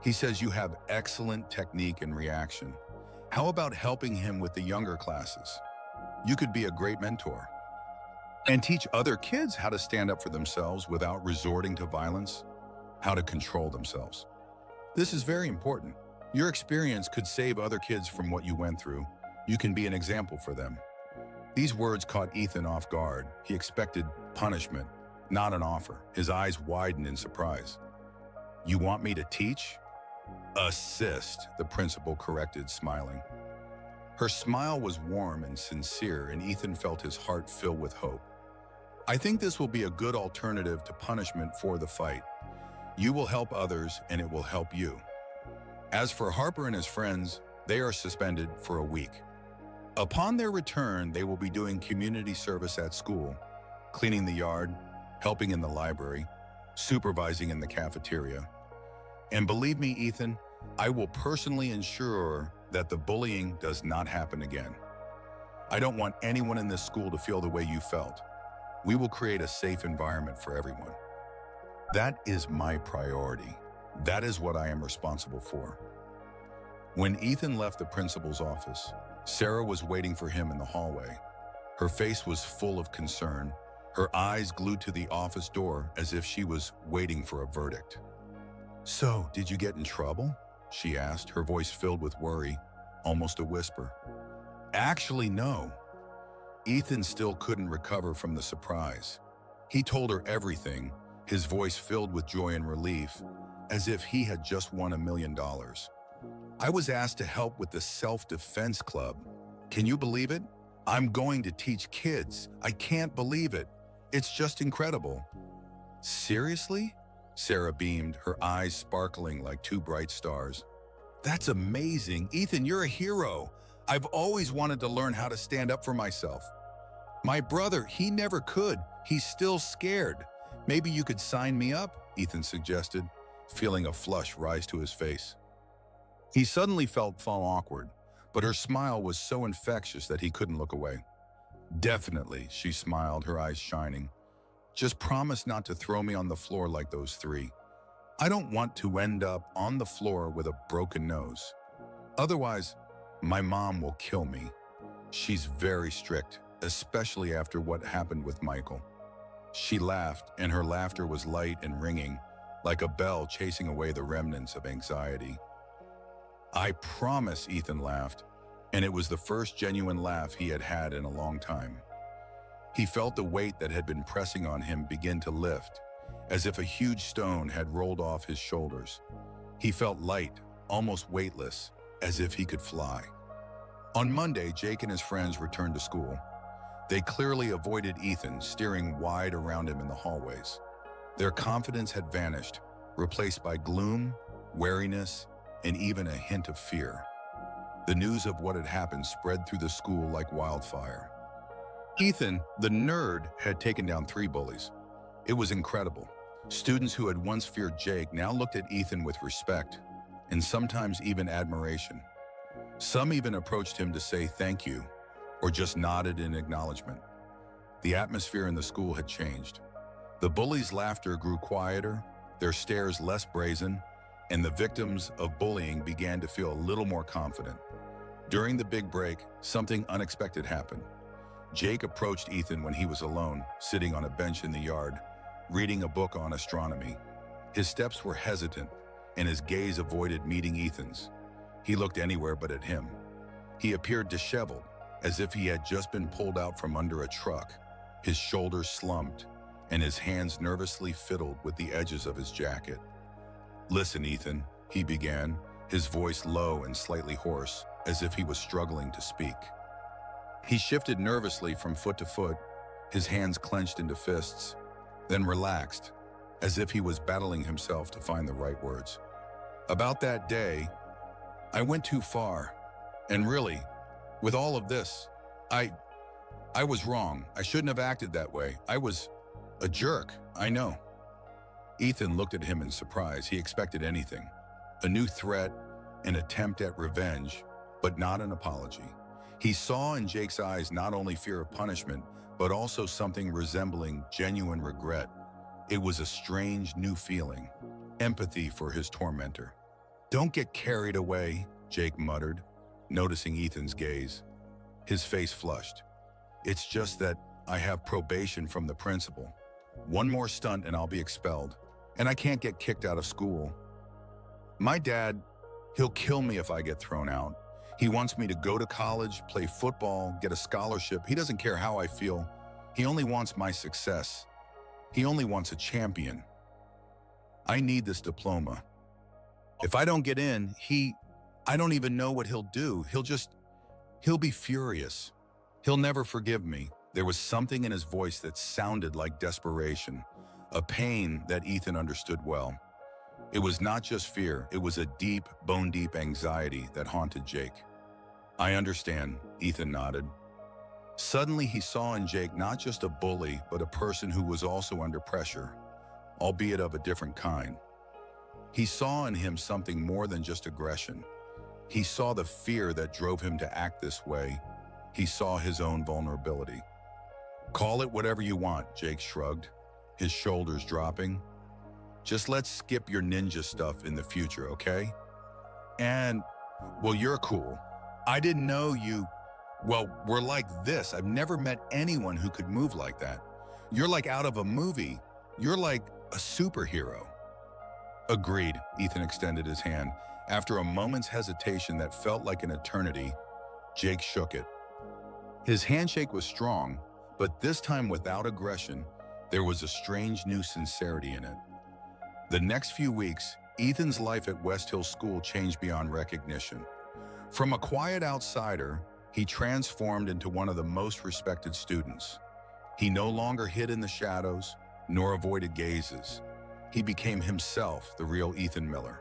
He says you have excellent technique and reaction. How about helping him with the younger classes? You could be a great mentor and teach other kids how to stand up for themselves without resorting to violence, how to control themselves. This is very important. Your experience could save other kids from what you went through. You can be an example for them. These words caught Ethan off guard. He expected punishment, not an offer. His eyes widened in surprise. You want me to teach? Assist, the principal corrected, smiling. Her smile was warm and sincere, and Ethan felt his heart fill with hope. I think this will be a good alternative to punishment for the fight. You will help others, and it will help you. As for Harper and his friends, they are suspended for a week. Upon their return, they will be doing community service at school, cleaning the yard, helping in the library, supervising in the cafeteria. And believe me, Ethan, I will personally ensure that the bullying does not happen again. I don't want anyone in this school to feel the way you felt. We will create a safe environment for everyone. That is my priority. That is what I am responsible for. When Ethan left the principal's office, Sarah was waiting for him in the hallway. Her face was full of concern, her eyes glued to the office door as if she was waiting for a verdict. So, did you get in trouble? She asked, her voice filled with worry, almost a whisper. Actually, no. Ethan still couldn't recover from the surprise. He told her everything, his voice filled with joy and relief, as if he had just won $1 million. I was asked to help with the self-defense club. Can you believe it? I'm going to teach kids. I can't believe it. It's just incredible. Seriously? Sarah beamed, her eyes sparkling like two bright stars. That's amazing. Ethan, you're a hero. I've always wanted to learn how to stand up for myself. My brother, he never could. He's still scared. Maybe you could sign me up, Ethan suggested, feeling a flush rise to his face. He suddenly felt awkward, but her smile was so infectious that he couldn't look away. Definitely, she smiled, her eyes shining. Just promise not to throw me on the floor like those three. I don't want to end up on the floor with a broken nose. Otherwise, my mom will kill me. She's very strict, especially after what happened with Michael. She laughed, and her laughter was light and ringing, like a bell chasing away the remnants of anxiety. I promise, Ethan laughed, and it was the first genuine laugh he had had in a long time. He felt the weight that had been pressing on him begin to lift, as if a huge stone had rolled off his shoulders. He felt light, almost weightless, as if he could fly. On Monday, Jake and his friends returned to school. They clearly avoided Ethan, steering wide around him in the hallways. Their confidence had vanished, replaced by gloom, wariness, and even a hint of fear. The news of what had happened spread through the school like wildfire. Ethan, the nerd, had taken down 3 bullies. It was incredible. Students who had once feared Jake now looked at Ethan with respect, and sometimes even admiration. Some even approached him to say thank you, or just nodded in acknowledgement. The atmosphere in the school had changed. The bullies' laughter grew quieter, their stares less brazen, and the victims of bullying began to feel a little more confident. During the big break, something unexpected happened. Jake approached Ethan when he was alone, sitting on a bench in the yard, reading a book on astronomy. His steps were hesitant, and his gaze avoided meeting Ethan's. He looked anywhere but at him. He appeared disheveled, as if he had just been pulled out from under a truck. His shoulders slumped, and his hands nervously fiddled with the edges of his jacket. Listen, Ethan, he began, his voice low and slightly hoarse, as if he was struggling to speak. He shifted nervously from foot to foot, his hands clenched into fists, then relaxed, as if he was battling himself to find the right words. About that day, I went too far. And really, with all of this, I was wrong. I shouldn't have acted that way. I was a jerk, I know. Ethan looked at him in surprise. He expected anything. A new threat, an attempt at revenge, but not an apology. He saw in Jake's eyes not only fear of punishment, but also something resembling genuine regret. It was a strange new feeling, empathy for his tormentor. "Don't get carried away," Jake muttered, noticing Ethan's gaze. His face flushed. "It's just that I have probation from the principal. One more stunt and I'll be expelled. And I can't get kicked out of school. My dad, he'll kill me if I get thrown out. He wants me to go to college, play football, get a scholarship. He doesn't care how I feel. He only wants my success. He only wants a champion. I need this diploma. If I don't get in, I don't even know what he'll do. He'll be furious. He'll never forgive me." There was something in his voice that sounded like desperation, a pain that Ethan understood well. It was not just fear, it was a deep, bone-deep anxiety that haunted Jake. "I understand," Ethan nodded. Suddenly he saw in Jake not just a bully, but a person who was also under pressure, albeit of a different kind. He saw in him something more than just aggression. He saw the fear that drove him to act this way. He saw his own vulnerability. "Call it whatever you want," Jake shrugged, his shoulders dropping. "Just let's skip your ninja stuff in the future, okay? And, well, you're cool. I didn't know you, well, we're like this. I've never met anyone who could move like that. You're like out of a movie. You're like a superhero." "Agreed," Ethan extended his hand. After a moment's hesitation that felt like an eternity, Jake shook it. His handshake was strong, but this time without aggression. There was a strange new sincerity in it. The next few weeks, Ethan's life at West Hill School changed beyond recognition. From a quiet outsider, he transformed into one of the most respected students. He no longer hid in the shadows, nor avoided gazes. He became himself, the real Ethan Miller.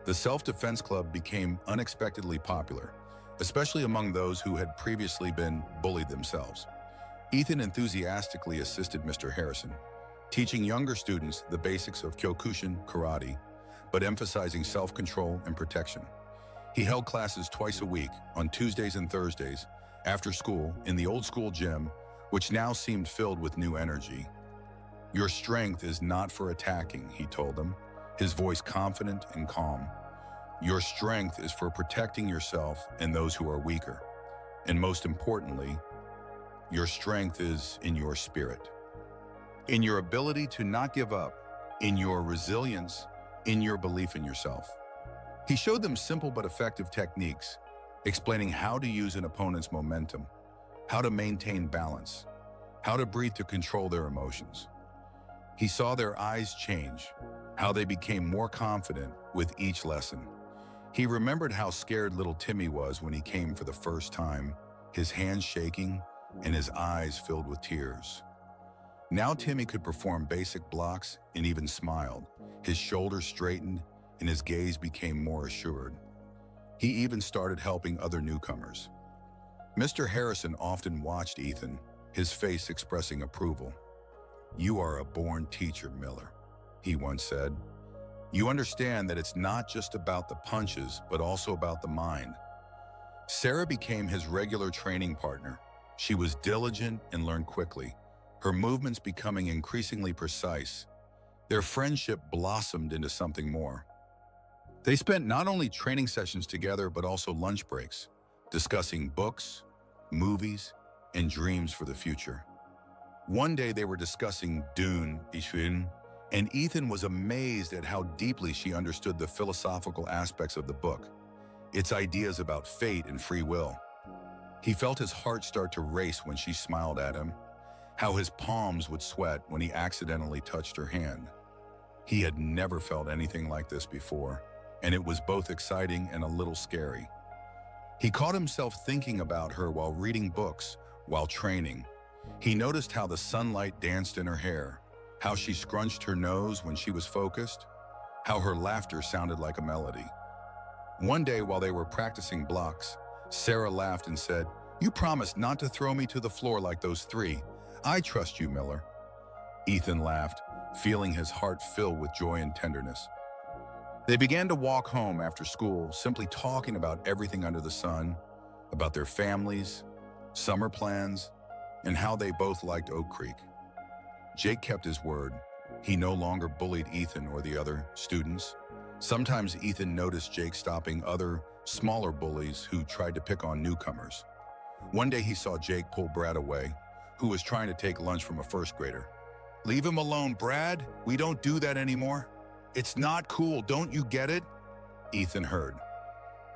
The self-defense club became unexpectedly popular, especially among those who had previously been bullied themselves. Ethan enthusiastically assisted Mr. Harrison, teaching younger students the basics of Kyokushin karate, but emphasizing self-control and protection. He held classes twice a week, on Tuesdays and Thursdays, after school in the old school gym, which now seemed filled with new energy. "Your strength is not for attacking," he told them, his voice confident and calm. "Your strength is for protecting yourself and those who are weaker. And most importantly, your strength is in your spirit, in your ability to not give up, in your resilience, in your belief in yourself." He showed them simple but effective techniques, explaining how to use an opponent's momentum, how to maintain balance, how to breathe to control their emotions. He saw their eyes change, how they became more confident with each lesson. He remembered how scared little Timmy was when he came for the first time, his hands shaking and his eyes filled with tears. Now Timmy could perform basic blocks and even smiled. His shoulders straightened and his gaze became more assured. He even started helping other newcomers. Mr. Harrison often watched Ethan, his face expressing approval. "You are a born teacher, Miller," he once said. "You understand that it's not just about the punches, but also about the mind." Sarah became his regular training partner. She was diligent and learned quickly, her movements becoming increasingly precise. Their friendship blossomed into something more. They spent not only training sessions together, but also lunch breaks, discussing books, movies, and dreams for the future. One day they were discussing Dune, and Ethan was amazed at how deeply she understood the philosophical aspects of the book, its ideas about fate and free will. He felt his heart start to race when she smiled at him, how his palms would sweat when he accidentally touched her hand. He had never felt anything like this before, and it was both exciting and a little scary. He caught himself thinking about her while reading books, while training. He noticed how the sunlight danced in her hair, how she scrunched her nose when she was focused, how her laughter sounded like a melody. One day while they were practicing blocks, Sarah laughed and said, "You promised not to throw me to the floor like those three. I trust you, Miller." Ethan laughed, feeling his heart fill with joy and tenderness. They began to walk home after school, simply talking about everything under the sun, about their families, summer plans, and how they both liked Oak Creek. Jake kept his word. He no longer bullied Ethan or the other students. Sometimes Ethan noticed Jake stopping other, smaller bullies who tried to pick on newcomers. One day he saw Jake pull Brad away, who was trying to take lunch from a first grader. "Leave him alone, Brad. We don't do that anymore. It's not cool, don't you get it?" Ethan heard.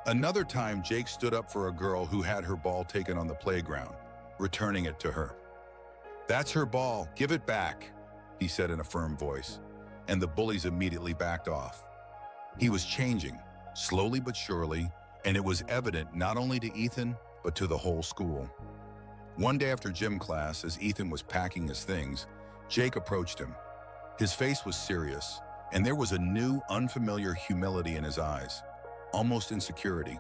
Another time, Jake stood up for a girl who had her ball taken on the playground, returning it to her. "That's her ball, give it back," he said in a firm voice, and the bullies immediately backed off. He was changing, slowly but surely, and it was evident not only to Ethan, but to the whole school. One day after gym class, as Ethan was packing his things, Jake approached him. His face was serious, and there was a new, unfamiliar humility in his eyes, almost insecurity.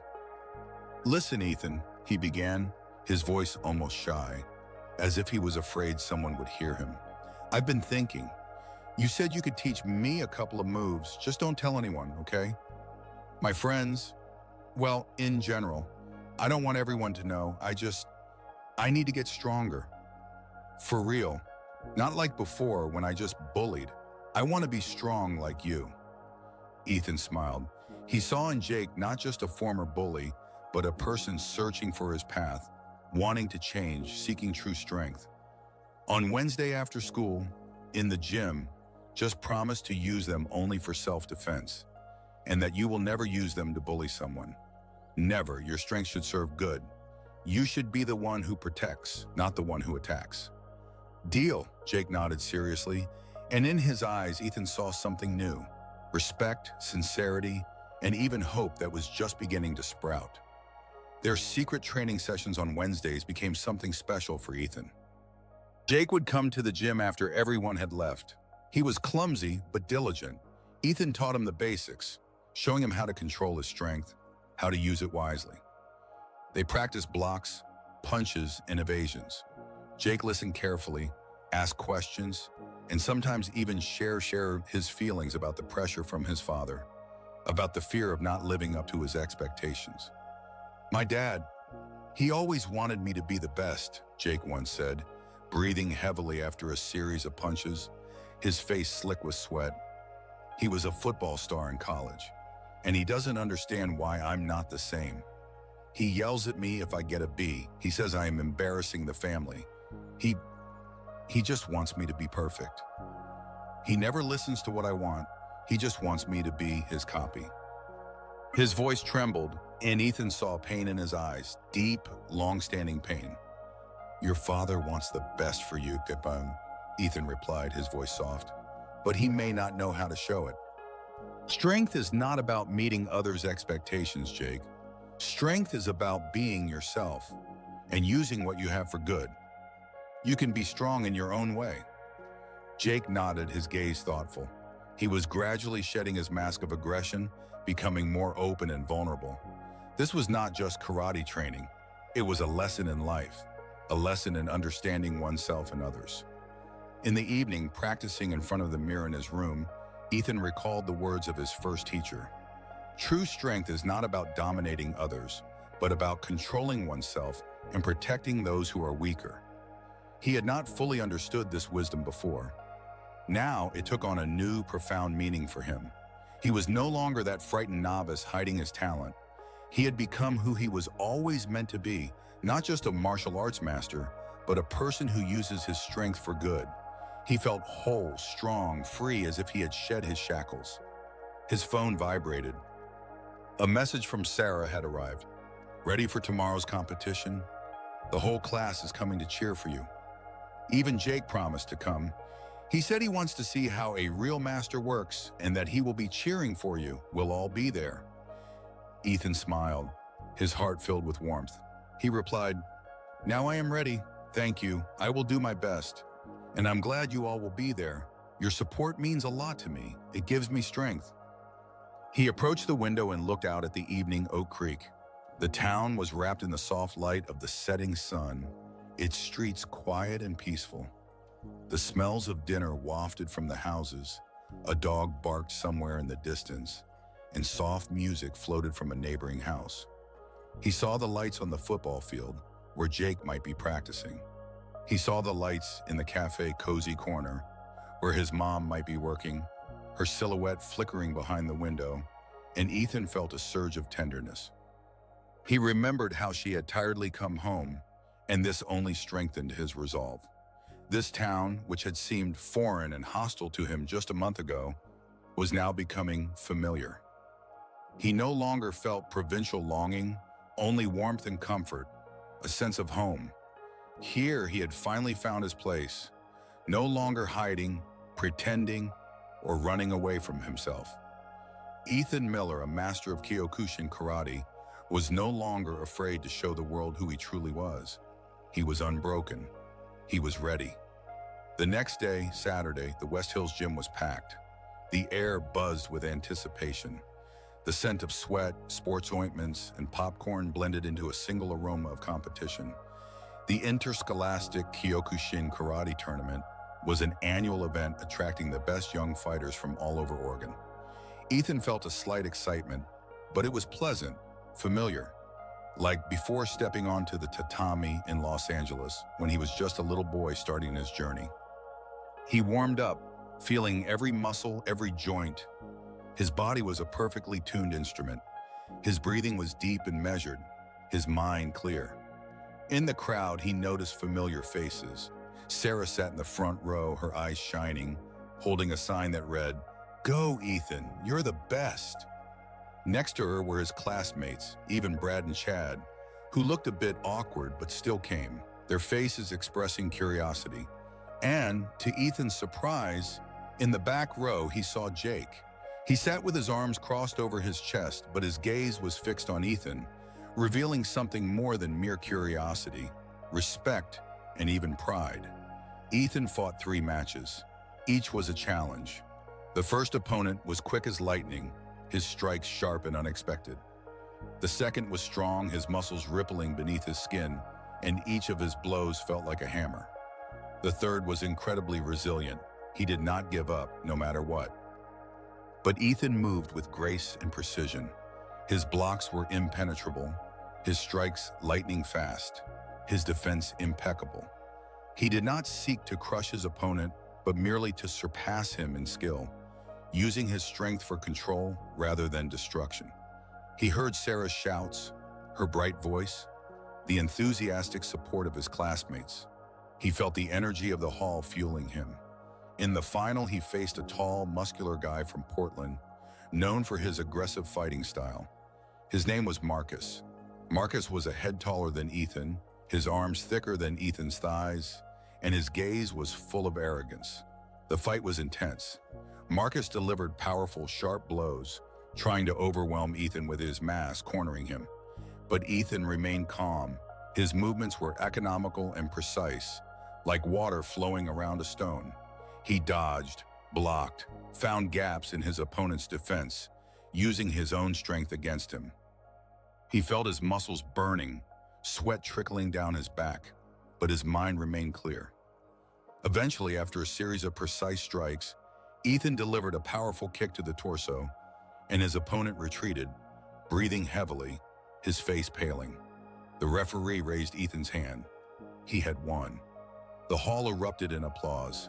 "Listen, Ethan," he began, his voice almost shy, as if he was afraid someone would hear him. "I've been thinking. You said you could teach me a couple of moves. Just don't tell anyone, okay? My friends, well, in general, I don't want everyone to know. I need to get stronger. For real. Not like before when I just bullied. I want to be strong like you." Ethan smiled. He saw in Jake not just a former bully, but a person searching for his path, wanting to change, seeking true strength. On Wednesday after school, in the gym, just promise to use them only for self-defense, and that you will never use them to bully someone. Never. Your strength should serve good. You should be the one who protects, not the one who attacks. "Deal," Jake nodded seriously, and in his eyes, Ethan saw something new. Respect, sincerity, and even hope that was just beginning to sprout. Their secret training sessions on Wednesdays became something special for Ethan. Jake would come to the gym after everyone had left. He was clumsy but diligent. Ethan taught him the basics, showing him how to control his strength, how to use it wisely. They practiced blocks, punches, and evasions. Jake listened carefully, asked questions, and sometimes even share his feelings about the pressure from his father, about the fear of not living up to his expectations. "My dad, he always wanted me to be the best," Jake once said, breathing heavily after a series of punches, his face slick with sweat. "He was a football star in college, and he doesn't understand why I'm not the same. He yells at me if I get a B. He says I am embarrassing the family. He just wants me to be perfect. He never listens to what I want. He just wants me to be his copy." His voice trembled, and Ethan saw pain in his eyes, deep, long-standing pain. "Your father wants the best for you, Pipon," Ethan replied, his voice soft, "but he may not know how to show it." Strength is not about meeting others' expectations, Jake. Strength is about being yourself and using what you have for good. You can be strong in your own way. Jake nodded, his gaze thoughtful. He was gradually shedding his mask of aggression, becoming more open and vulnerable. This was not just karate training. It was a lesson in life, a lesson in understanding oneself and others. In the evening, practicing in front of the mirror in his room, Ethan recalled the words of his first teacher. True strength is not about dominating others, but about controlling oneself and protecting those who are weaker. He had not fully understood this wisdom before. Now it took on a new, profound meaning for him. He was no longer that frightened novice hiding his talent. He had become who he was always meant to be, not just a martial arts master, but a person who uses his strength for good. He felt whole, strong, free, as if he had shed his shackles. His phone vibrated. A message from Sarah had arrived. "Ready for tomorrow's competition? The whole class is coming to cheer for you." Even Jake promised to come. He said he wants to see how a real master works and that he will be cheering for you. We'll all be there. Ethan smiled, his heart filled with warmth. He replied, "Now I am ready. Thank you. I will do my best. And I'm glad you all will be there. Your support means a lot to me. It gives me strength." He approached the window and looked out at the evening Oak Creek. The town was wrapped in the soft light of the setting sun, its streets quiet and peaceful. The smells of dinner wafted from the houses, a dog barked somewhere in the distance, and soft music floated from a neighboring house. He saw the lights on the football field, where Jake might be practicing. He saw the lights in the cafe cozy corner, where his mom might be working, her silhouette flickering behind the window, and Ethan felt a surge of tenderness. He remembered how she had tiredly come home, and this only strengthened his resolve. This town, which had seemed foreign and hostile to him just a month ago, was now becoming familiar. He no longer felt provincial longing, only warmth and comfort, a sense of home. Here he had finally found his place, no longer hiding, pretending, or running away from himself. Ethan Miller, a master of Kyokushin karate, was no longer afraid to show the world who he truly was. He was unbroken. He was ready. The next day, Saturday, the West Hills gym was packed. The air buzzed with anticipation. The scent of sweat, sports ointments, and popcorn blended into a single aroma of competition. The Interscholastic Kyokushin Karate Tournament was an annual event attracting the best young fighters from all over Oregon. Ethan felt a slight excitement, but it was pleasant, familiar, like before stepping onto the tatami in Los Angeles when he was just a little boy starting his journey. He warmed up, feeling every muscle, every joint. His body was a perfectly tuned instrument. His breathing was deep and measured, his mind clear. In the crowd, he noticed familiar faces. Sarah sat in the front row, her eyes shining, holding a sign that read, "Go, Ethan, you're the best." Next to her were his classmates, even Brad and Chad, who looked a bit awkward but still came, their faces expressing curiosity. And, to Ethan's surprise, in the back row he saw Jake. He sat with his arms crossed over his chest, but his gaze was fixed on Ethan, revealing something more than mere curiosity, respect, and even pride. Ethan fought 3 matches. Each was a challenge. The first opponent was quick as lightning, his strikes sharp and unexpected. The second was strong, his muscles rippling beneath his skin, and each of his blows felt like a hammer. The third was incredibly resilient. He did not give up, no matter what. But Ethan moved with grace and precision. His blocks were impenetrable, his strikes lightning fast, his defense impeccable. He did not seek to crush his opponent, but merely to surpass him in skill, using his strength for control rather than destruction. He heard Sarah's shouts, her bright voice, the enthusiastic support of his classmates. He felt the energy of the hall fueling him. In the final, he faced a tall, muscular guy from Portland, known for his aggressive fighting style. His name was Marcus. Marcus was a head taller than Ethan, his arms thicker than Ethan's thighs, and his gaze was full of arrogance. The fight was intense. Marcus delivered powerful, sharp blows, trying to overwhelm Ethan with his mass cornering him. But Ethan remained calm. His movements were economical and precise, like water flowing around a stone. He dodged, blocked, found gaps in his opponent's defense, using his own strength against him. He felt his muscles burning, sweat trickling down his back, but his mind remained clear. Eventually, after a series of precise strikes, Ethan delivered a powerful kick to the torso, and his opponent retreated, breathing heavily, his face paling. The referee raised Ethan's hand. He had won. The hall erupted in applause.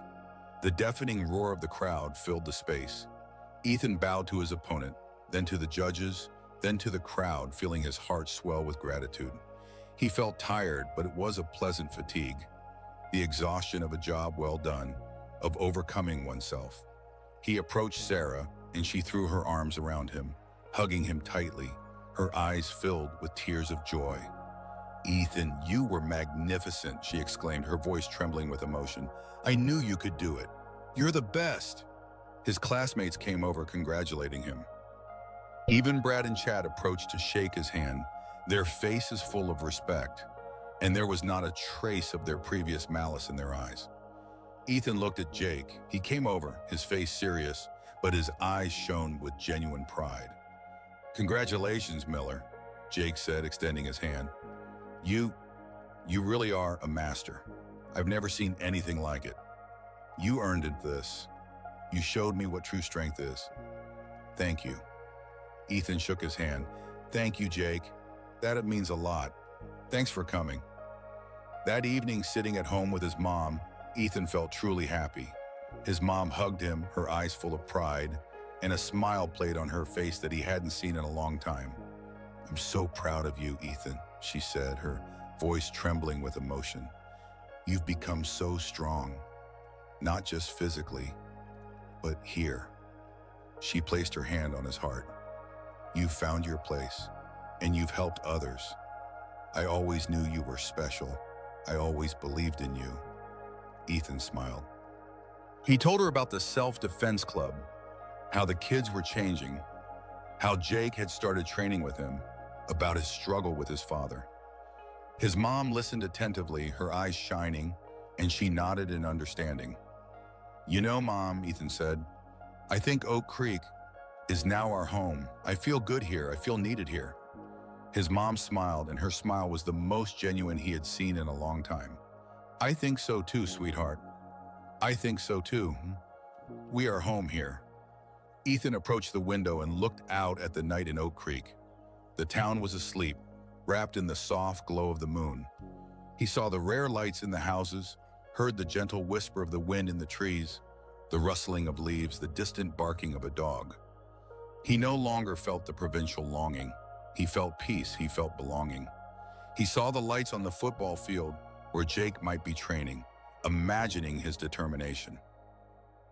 The deafening roar of the crowd filled the space. Ethan bowed to his opponent, then to the judges, then to the crowd, feeling his heart swell with gratitude. He felt tired, but it was a pleasant fatigue. The exhaustion of a job well done, of overcoming oneself. He approached Sarah, and she threw her arms around him, hugging him tightly, her eyes filled with tears of joy. "Ethan, you were magnificent," she exclaimed, her voice trembling with emotion. "I knew you could do it. You're the best." His classmates came over congratulating him. Even Brad and Chad approached to shake his hand, their faces full of respect, and there was not a trace of their previous malice in their eyes. Ethan looked at Jake. He came over, his face serious, but his eyes shone with genuine pride. "Congratulations, Miller," Jake said, extending his hand. You really are a master. I've never seen anything like it. You earned it this. You showed me what true strength is. Thank you." Ethan shook his hand. "Thank you, Jake. That means a lot. Thanks for coming." That evening, sitting at home with his mom, Ethan felt truly happy. His mom hugged him, her eyes full of pride, and a smile played on her face that he hadn't seen in a long time. "I'm so proud of you, Ethan," she said, her voice trembling with emotion. "You've become so strong, not just physically, but here." She placed her hand on his heart. "You've found your place, and you've helped others. I always knew you were special. I always believed in you." Ethan smiled. He told her about the self-defense club, how the kids were changing, how Jake had started training with him, about his struggle with his father. His mom listened attentively, her eyes shining, and she nodded in understanding. "You know, Mom," Ethan said, "I think Oak Creek is now our home. I feel good here. I feel needed here." His mom smiled, and her smile was the most genuine he had seen in a long time. "I think so too, sweetheart. I think so too. We are home here." Ethan approached the window and looked out at the night in Oak Creek. The town was asleep, wrapped in the soft glow of the moon. He saw the rare lights in the houses, heard the gentle whisper of the wind in the trees, the rustling of leaves, the distant barking of a dog. He no longer felt the provincial longing. He felt peace, he felt belonging. He saw the lights on the football field where Jake might be training, imagining his determination.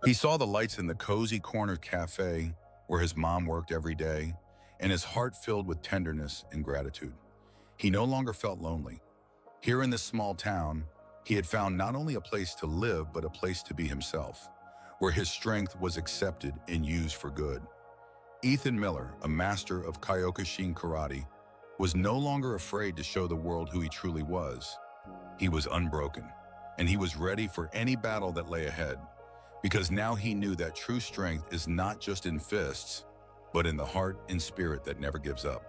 He saw the lights in the cozy corner cafe where his mom worked every day, and his heart filled with tenderness and gratitude. He no longer felt lonely. Here in this small town, he had found not only a place to live, but a place to be himself, where his strength was accepted and used for good. Ethan Miller, a master of Kyokushin karate, was no longer afraid to show the world who he truly was. He was unbroken, and he was ready for any battle that lay ahead, because now he knew that true strength is not just in fists, but in the heart and spirit that never gives up.